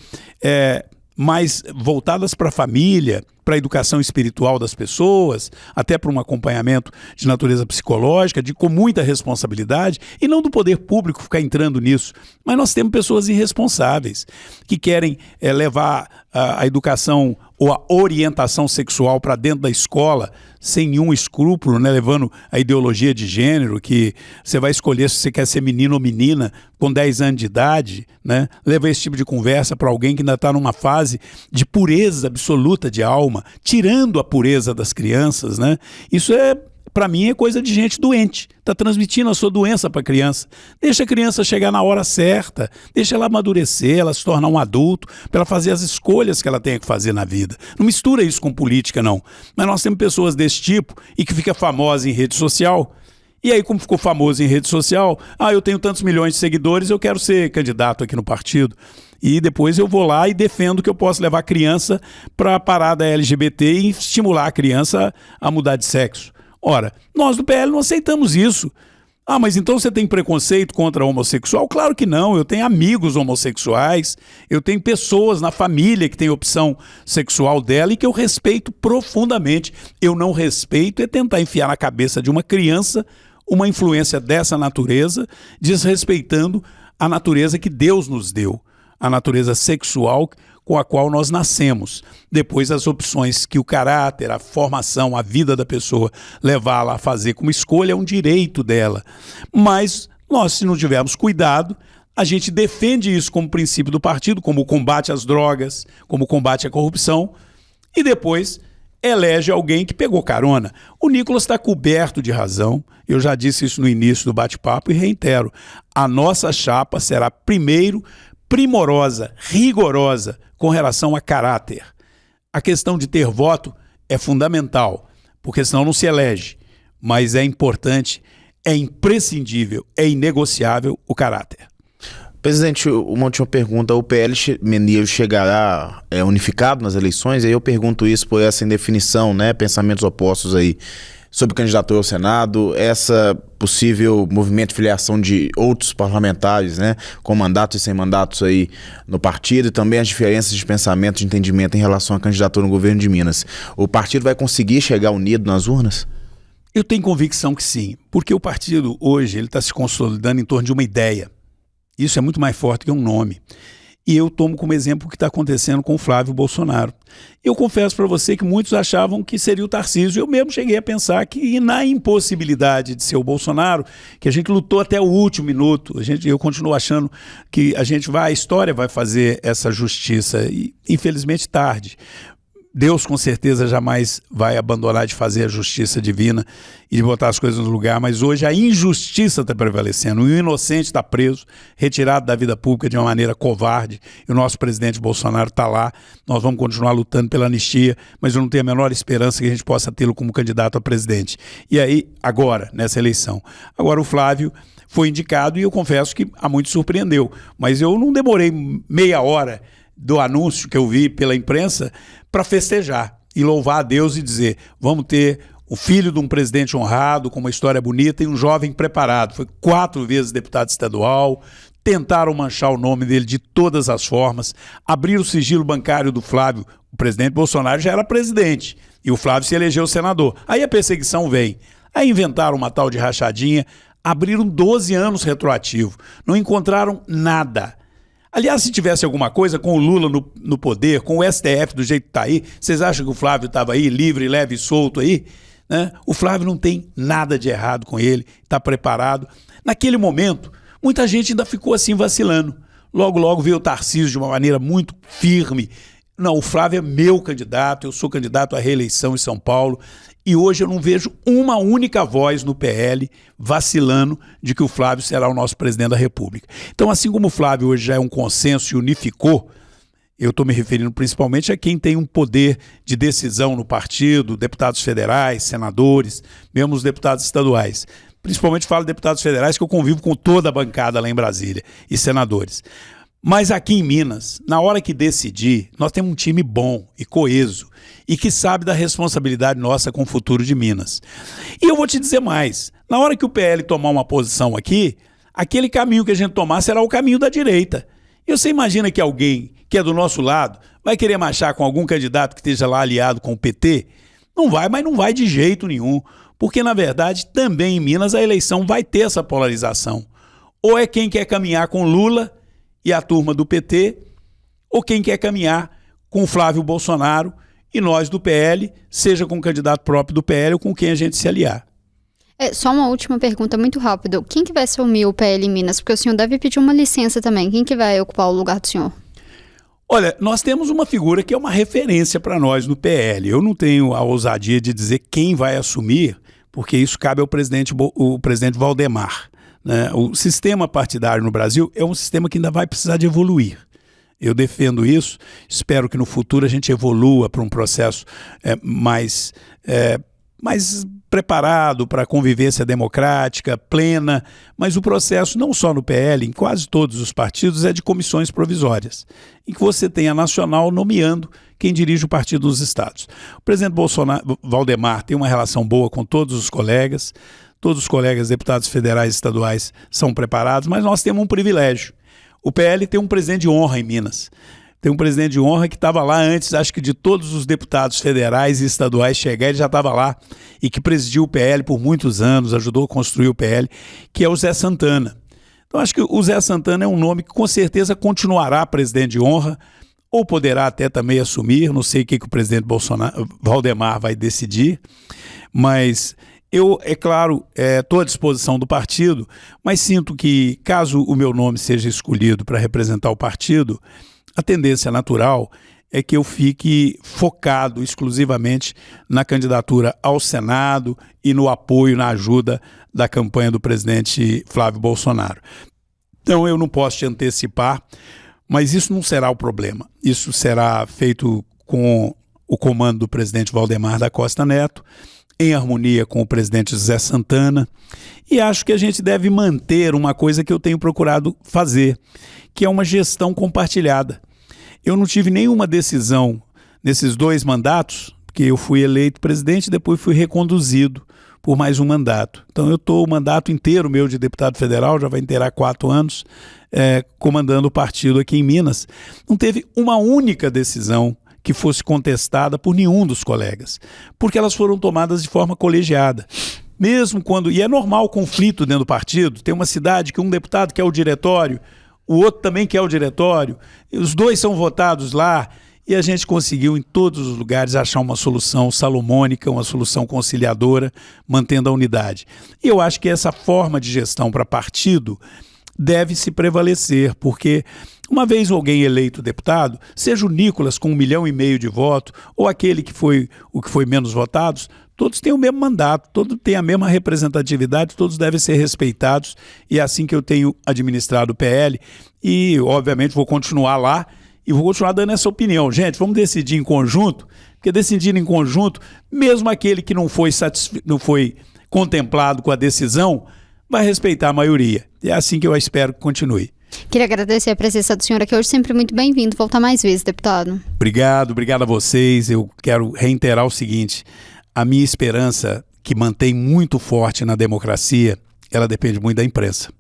B: mais voltadas para a família, para a educação espiritual das pessoas, até para um acompanhamento de natureza psicológica, com muita responsabilidade, e não do poder público ficar entrando nisso. Mas nós temos pessoas irresponsáveis que querem levar a educação ou a orientação sexual para dentro da escola sem nenhum escrúpulo, né, levando a ideologia de gênero, que você vai escolher se você quer ser menino ou menina com 10 anos de idade, né? Leva esse tipo de conversa para alguém que ainda está numa fase de pureza absoluta de alma, tirando a pureza das crianças, né? Isso para mim, é coisa de gente doente. Está transmitindo a sua doença para a criança. Deixa a criança chegar na hora certa, deixa ela amadurecer, ela se tornar um adulto, para ela fazer as escolhas que ela tem que fazer na vida. Não mistura isso com política, não. Mas nós temos pessoas desse tipo e que fica famosa em rede social. E aí, como ficou famoso em rede social, eu tenho tantos milhões de seguidores, eu quero ser candidato aqui no partido. E depois eu vou lá e defendo que eu posso levar a criança para a parada LGBT e estimular a criança a mudar de sexo. Ora, nós do PL não aceitamos isso. Mas então você tem preconceito contra homossexual? Claro que não, eu tenho amigos homossexuais, eu tenho pessoas na família que têm opção sexual dela e que eu respeito profundamente. Eu não respeito é tentar enfiar na cabeça de uma criança uma influência dessa natureza, desrespeitando a natureza que Deus nos deu, a natureza sexual com a qual nós nascemos. Depois as opções que o caráter, a formação, a vida da pessoa levá-la a fazer como escolha é um direito dela. Mas nós, se não tivermos cuidado, a gente defende isso como princípio do partido, como o combate às drogas, como o combate à corrupção, e depois elege alguém que pegou carona. O Nicolas está coberto de razão, eu já disse isso no início do bate-papo e reitero, a nossa chapa será primeiro primorosa, rigorosa com relação a caráter. A questão de ter voto é fundamental, porque senão não se elege, mas é importante, é imprescindível, é inegociável o caráter.
C: Presidente, uma última pergunta. O PL Mineiro chegará unificado nas eleições? E aí eu pergunto isso por essa indefinição, né? Pensamentos opostos aí sobre candidatura ao Senado, essa possível movimento de filiação de outros parlamentares, né? Com mandatos e sem mandatos aí no partido, e também as diferenças de pensamento, de entendimento em relação à candidatura no governo de Minas. O partido vai conseguir chegar unido nas urnas?
B: Eu tenho convicção que sim, porque o partido hoje está se consolidando em torno de uma ideia. Isso é muito mais forte que um nome. E eu tomo como exemplo o que está acontecendo com o Flávio Bolsonaro. Eu confesso para você que muitos achavam que seria o Tarcísio. Eu mesmo cheguei a pensar que na impossibilidade de ser o Bolsonaro, que a gente lutou até o último minuto, eu continuo achando que a história vai fazer essa justiça, e infelizmente tarde. Deus com certeza jamais vai abandonar de fazer a justiça divina e de botar as coisas no lugar, mas hoje a injustiça está prevalecendo, o inocente está preso, retirado da vida pública de uma maneira covarde, e o nosso presidente Bolsonaro está lá. Nós vamos continuar lutando pela anistia, mas eu não tenho a menor esperança que a gente possa tê-lo como candidato a presidente. E aí, agora, nessa eleição, agora o Flávio foi indicado e eu confesso que a muito surpreendeu, mas eu não demorei meia hora do anúncio que eu vi pela imprensa para festejar e louvar a Deus e dizer: vamos ter o filho de um presidente honrado, com uma história bonita e um jovem preparado. Foi 4 vezes deputado estadual, tentaram manchar o nome dele de todas as formas, abriram o sigilo bancário do Flávio. O presidente Bolsonaro já era presidente e o Flávio se elegeu senador. Aí a perseguição vem. Aí inventaram uma tal de rachadinha, abriram 12 anos retroativo, não encontraram nada. Aliás, se tivesse alguma coisa com o Lula no poder, com o STF do jeito que está aí, vocês acham que o Flávio estava aí, livre, leve e solto aí? Né? O Flávio não tem nada de errado com ele, está preparado. Naquele momento, muita gente ainda ficou assim vacilando. Logo, logo veio o Tarcísio de uma maneira muito firme. Não, o Flávio é meu candidato, eu sou candidato à reeleição em São Paulo e hoje eu não vejo uma única voz no PL vacilando de que o Flávio será o nosso presidente da República. Então, assim como o Flávio hoje já é um consenso e unificou, eu estou me referindo principalmente a quem tem um poder de decisão no partido, deputados federais, senadores, mesmo os deputados estaduais. Principalmente falo de deputados federais que eu convivo com toda a bancada lá em Brasília e senadores. Mas aqui em Minas, na hora que decidir, nós temos um time bom e coeso e que sabe da responsabilidade nossa com o futuro de Minas. E eu vou te dizer mais, na hora que o PL tomar uma posição aqui, aquele caminho que a gente tomar será o caminho da direita. E você imagina que alguém que é do nosso lado vai querer marchar com algum candidato que esteja lá aliado com o PT? Não vai, mas não vai de jeito nenhum, porque na verdade também em Minas a eleição vai ter essa polarização. Ou é quem quer caminhar com Lula e a turma do PT, ou quem quer caminhar com Flávio Bolsonaro e nós do PL, seja com o candidato próprio do PL ou com quem a gente se aliar.
A: Só uma última pergunta muito rápido. Quem que vai assumir o PL em Minas? Porque o senhor deve pedir uma licença também. Quem que vai ocupar o lugar do senhor?
B: Olha, nós temos uma figura que é uma referência para nós no PL. Eu não tenho a ousadia de dizer quem vai assumir, porque isso cabe ao presidente Valdemar. Né? O sistema partidário no Brasil é um sistema que ainda vai precisar de evoluir. Eu defendo isso, espero que no futuro a gente evolua para um processo mais preparado para a convivência democrática, plena, mas o processo não só no PL, em quase todos os partidos, é de comissões provisórias, em que você tem a nacional nomeando quem dirige o partido dos estados. O presidente Valdemar tem uma relação boa com todos os colegas deputados federais e estaduais são preparados, mas nós temos um privilégio. O PL tem um presidente de honra em Minas. Tem um presidente de honra que estava lá antes, acho que de todos os deputados federais e estaduais chegar, ele já estava lá e que presidiu o PL por muitos anos, ajudou a construir o PL, que é o Zé Santana. Então acho que o Zé Santana é um nome que com certeza continuará presidente de honra, ou poderá até também assumir, não sei o que o presidente Valdemar vai decidir, mas eu, é claro, estou à disposição do partido, mas sinto que caso o meu nome seja escolhido para representar o partido, a tendência natural é que eu fique focado exclusivamente na candidatura ao Senado e no apoio, na ajuda da campanha do presidente Flávio Bolsonaro. Então eu não posso te antecipar, mas isso não será o problema. Isso será feito com o comando do presidente Valdemar da Costa Neto, em harmonia com o presidente Zé Santana, e acho que a gente deve manter uma coisa que eu tenho procurado fazer, que é uma gestão compartilhada. Eu não tive nenhuma decisão nesses 2 mandatos, porque eu fui eleito presidente e depois fui reconduzido por mais um mandato. Então eu estou o mandato inteiro meu de deputado federal, já vai inteirar 4 anos, comandando o partido aqui em Minas. Não teve uma única decisão que fosse contestada por nenhum dos colegas, porque elas foram tomadas de forma colegiada. Mesmo quando, e é normal o conflito dentro do partido, tem uma cidade que um deputado quer o diretório, o outro também quer o diretório, os 2 são votados lá, e a gente conseguiu em todos os lugares achar uma solução salomônica, uma solução conciliadora, mantendo a unidade. E eu acho que essa forma de gestão para partido deve se prevalecer, porque uma vez alguém eleito deputado, seja o Nicolas com 1,5 milhão de votos, ou aquele que foi o que foi menos votados, todos têm o mesmo mandato, todos têm a mesma representatividade, todos devem ser respeitados, e é assim que eu tenho administrado o PL, e obviamente vou continuar lá, e vou continuar dando essa opinião. Gente, vamos decidir em conjunto, porque decidindo em conjunto, mesmo aquele que não foi contemplado com a decisão, vai respeitar a maioria. É assim que eu espero que continue.
A: Queria agradecer a presença do senhor aqui hoje, sempre muito bem-vindo. Voltar mais vezes, deputado.
B: Obrigado a vocês. Eu quero reiterar o seguinte, a minha esperança, que mantém muito forte na democracia, ela depende muito da imprensa.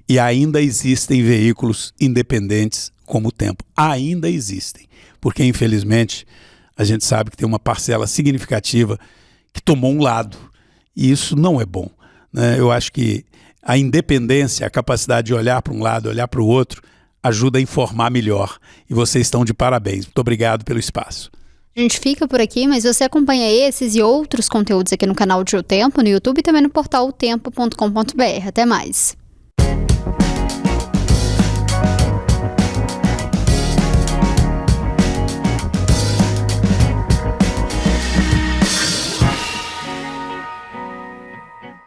B: E ainda existem veículos independentes como o Tempo. Ainda existem. Porque, infelizmente, a gente sabe que tem uma parcela significativa que tomou um lado. E isso não é bom, né? Eu acho que a independência, a capacidade de olhar para um lado, olhar para o outro, ajuda a informar melhor. E vocês estão de parabéns. Muito obrigado pelo espaço.
A: A gente fica por aqui, mas você acompanha esses e outros conteúdos aqui no canal de O Tempo, no YouTube e também no portal otempo.com.br. Até mais.